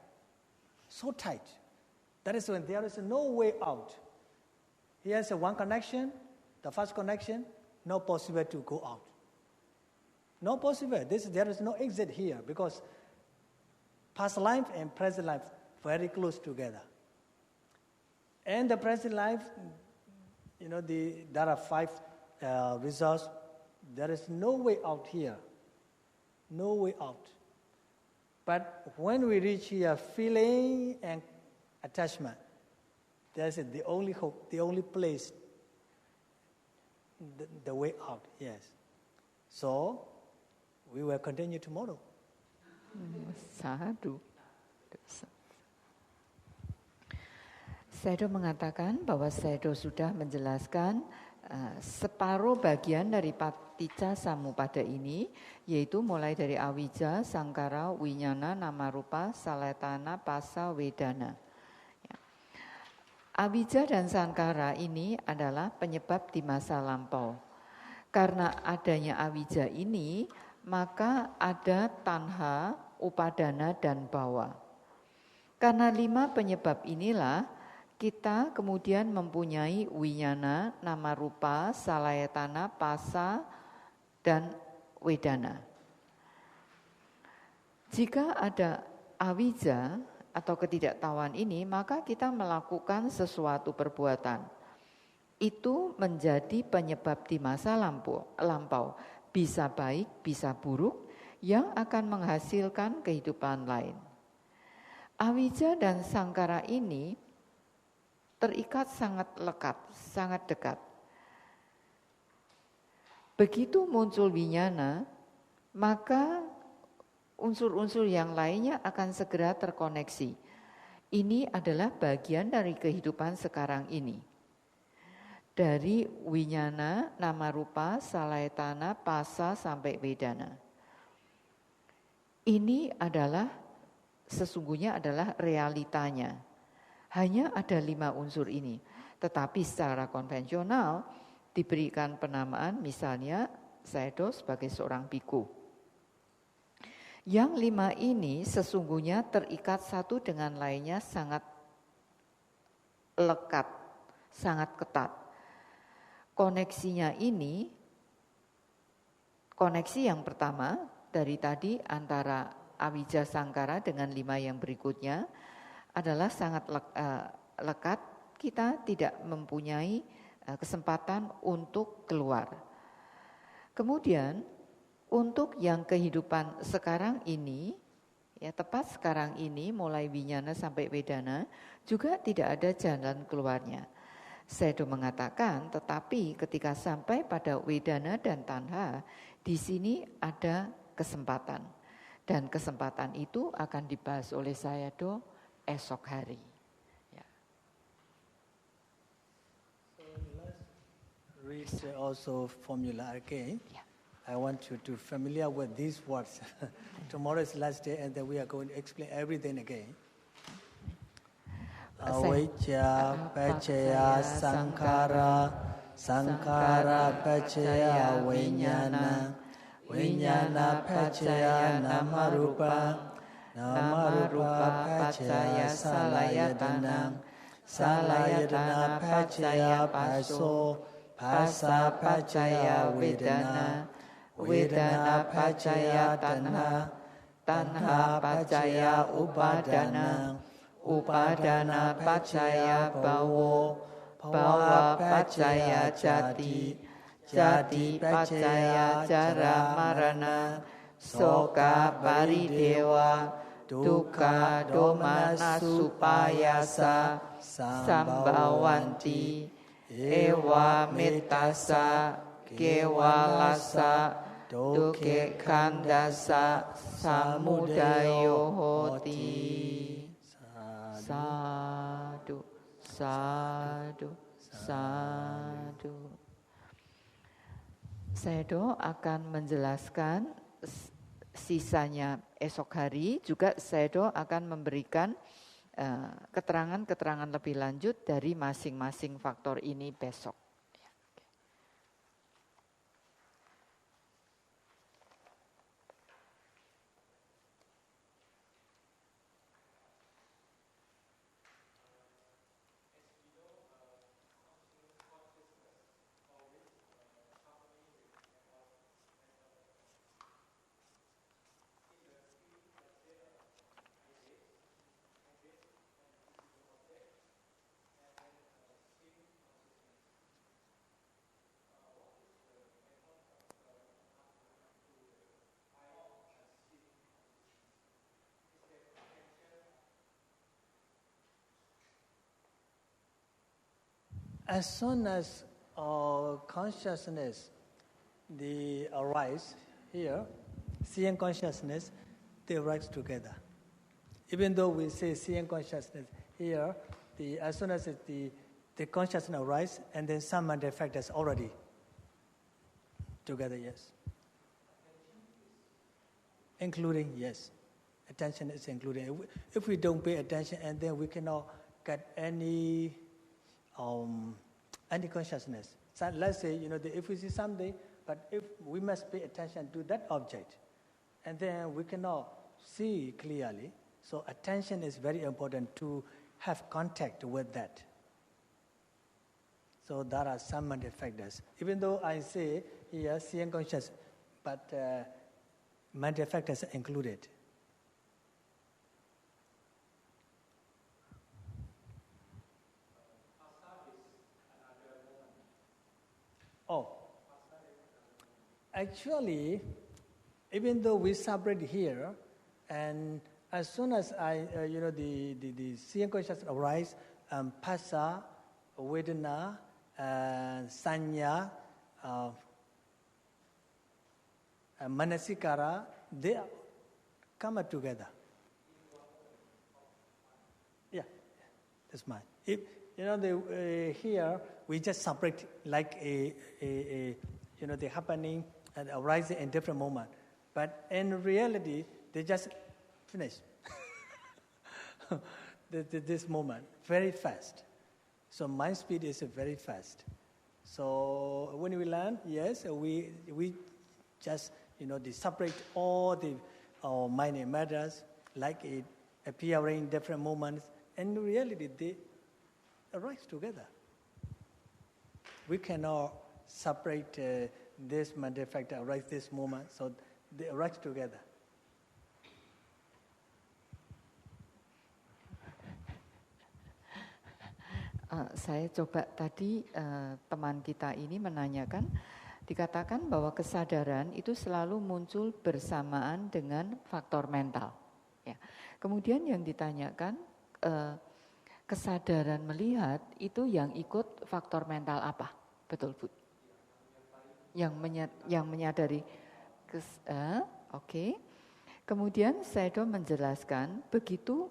So tight. That is when there is no way out. Here's one connection, the first connection, no possible to go out. No possible. There is no exit here because past life and present life very close together. And the present life, there are 5 results. There is no way out here. No way out. But when we reach here, feeling and attachment, that's the only hope, the only place, the way out, yes. So, we will continue tomorrow. Sadhu. Sayadaw mengatakan bahwa Sayadaw sudah menjelaskan separuh bagian dari Paticca Samuppada ini, yaitu mulai dari avijja, sankhara, vijnana, namarupa, salayatana, phasa, vedana. Avijja dan sankhara ini adalah penyebab di masa lampau. Karena adanya avijja ini, maka ada tanha, upadana, dan bhawa. Karena 5 penyebab inilah kita kemudian mempunyai vijnana, namarupa, salayatana, phasa, dan vedana. Jika ada avijja atau ketidaktahuan ini, maka kita melakukan sesuatu perbuatan. Itu menjadi penyebab di masa lampau, bisa baik, bisa buruk, yang akan menghasilkan kehidupan lain. Awija dan sangkara ini terikat sangat lekat, sangat dekat. Begitu muncul winyana, maka unsur-unsur yang lainnya akan segera terkoneksi. Ini adalah bagian dari kehidupan sekarang ini. Dari winyana, nama rupa, salayatana, pasa sampai vedana. Ini adalah sesungguhnya adalah realitanya. Hanya ada 5 unsur ini. Tetapi secara konvensional diberikan penamaan misalnya Sayadaw sebagai seorang bhikkhu. Yang 5 ini sesungguhnya terikat satu dengan lainnya sangat lekat, sangat ketat. Koneksinya ini, koneksi yang pertama dari tadi antara awija sangkara dengan 5 yang berikutnya adalah sangat lekat. Kita tidak mempunyai kesempatan untuk keluar. Kemudian untuk yang kehidupan sekarang ini, ya tepat sekarang ini mulai winyana sampai vedana juga tidak ada jalan keluarnya. Sayadaw mengatakan, tetapi ketika sampai pada vedana dan tanha, di sini ada kesempatan. Dan kesempatan itu akan dibahas oleh Sayadaw esok hari. Read also formula again. Yeah. I want you to familiar with these words. Tomorrow is last day, and then we are going to explain everything again. Avijja paccaya sankhara, sankhara paccaya viññāna, viññāna paccaya namarupa, namarupa paccaya salayatana, salayatana paccaya paso, Phasa paccaya vedana, vedana paccaya tanha, tanha paccaya upadana, upadana paccaya bhawa, bhawa paccaya jati, jati paccaya jara marana, soka paridewa, dukkha domana supayasa, sambhavanti, ewa mitasa, kewalasa, duke kandasa, samudayo hoti. Sadu, sadu, sadu. Sayadaw akan menjelaskan sisanya esok hari. Juga Sayadaw akan memberikan keterangan-keterangan lebih lanjut dari masing-masing faktor ini besok. As soon as consciousness they arise here, seeing consciousness, they arise together. Even though we say seeing consciousness here, as soon as the consciousness arises, and then some and effect is already together, yes. Including, yes. Attention is including. If we don't pay attention, and then we cannot get any consciousness. So let's say, if we see something, but if we must pay attention to that object, and then we cannot see clearly. So attention is very important to have contact with that. So there are some factors. Even though I say here seeing conscious, but mental factors are included. Actually, even though we separate here, and As soon as the seeing consciousness arises, phassa, vedana, sanya, manasikara, they come together. Yeah, that's mine. If here we just separate like the happening and arising in different moment, but in reality they just finish. This moment very fast. So mind speed is very fast. So when we learn, yes, we just they separate all the minor matters like it appearing in different moments. In reality, they arise together. We cannot separate this mental factor arise this moment, so they arise together. Saya coba tadi teman kita ini menanyakan, dikatakan bahwa kesadaran itu selalu muncul bersamaan dengan faktor mental. Ya. Kemudian yang ditanyakan, kesadaran melihat itu yang ikut faktor mental apa? Betul, Bu? Yang menyadari. Oke. Kemudian Sayadaw menjelaskan, begitu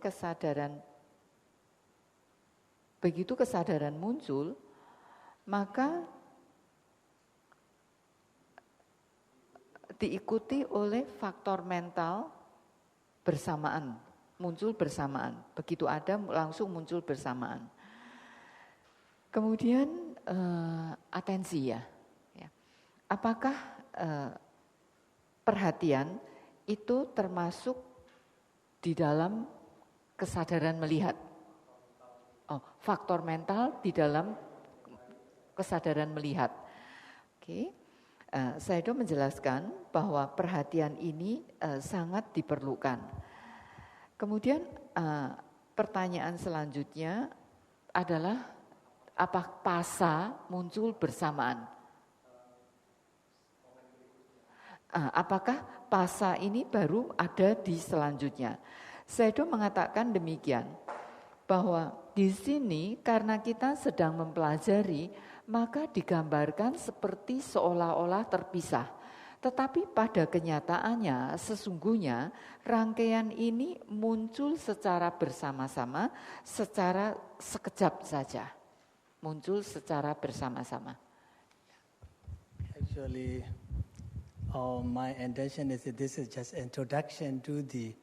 kesadaran muncul, maka diikuti oleh faktor mental bersamaan, muncul bersamaan. Begitu ada langsung muncul bersamaan. Kemudian atensi ya. Apakah perhatian itu termasuk di dalam kesadaran melihat? Faktor mental di dalam kesadaran melihat. Oke. Sayadaw menjelaskan bahwa perhatian ini sangat diperlukan. Kemudian pertanyaan selanjutnya adalah, apa phassa muncul bersamaan? Apakah phassa ini baru ada di selanjutnya? Sayadaw mengatakan demikian, bahwa di sini karena kita sedang mempelajari, maka digambarkan seperti seolah-olah terpisah. Tetapi pada kenyataannya sesungguhnya rangkaian ini muncul secara bersama-sama, secara sekejap saja. Muncul secara bersama-sama. Actually, my intention is that this is just introduction to the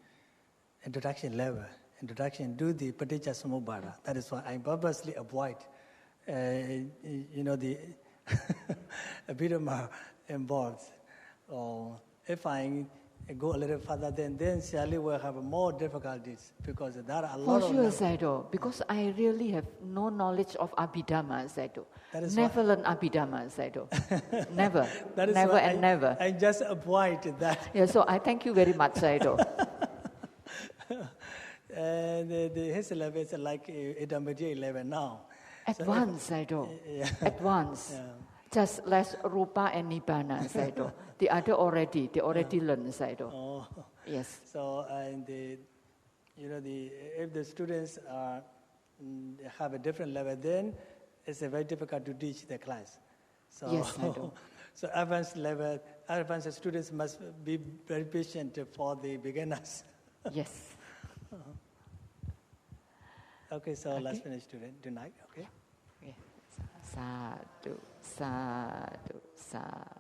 introduction level. Introduction to the Paticca Samuppada. That is why I purposely avoid, a bit of more involved. If I go a little further, then surely we'll have more difficulties because there are a lot of... For sure, Sayadaw, because I really have no knowledge of Abhidhamma, Sayadaw. Never learn Abhidhamma, Sayadaw. Never. Never. I just avoid that. Yeah, so I thank you very much, Sayadaw. His level is like intermediate level now. Advanced, Sayadaw. Yeah. Advanced. Yeah. Just less rupa and nibbana, Sayadaw. They already learn, Sayadaw. Oh. Yes. So if the students have a different level, then it's very difficult to teach the class. So, yes, Sayadaw. So advanced students must be very patient for the beginners. Yes. Okay, so let's finish tonight, okay? Okay. Sadhu, sadhu, sadhu.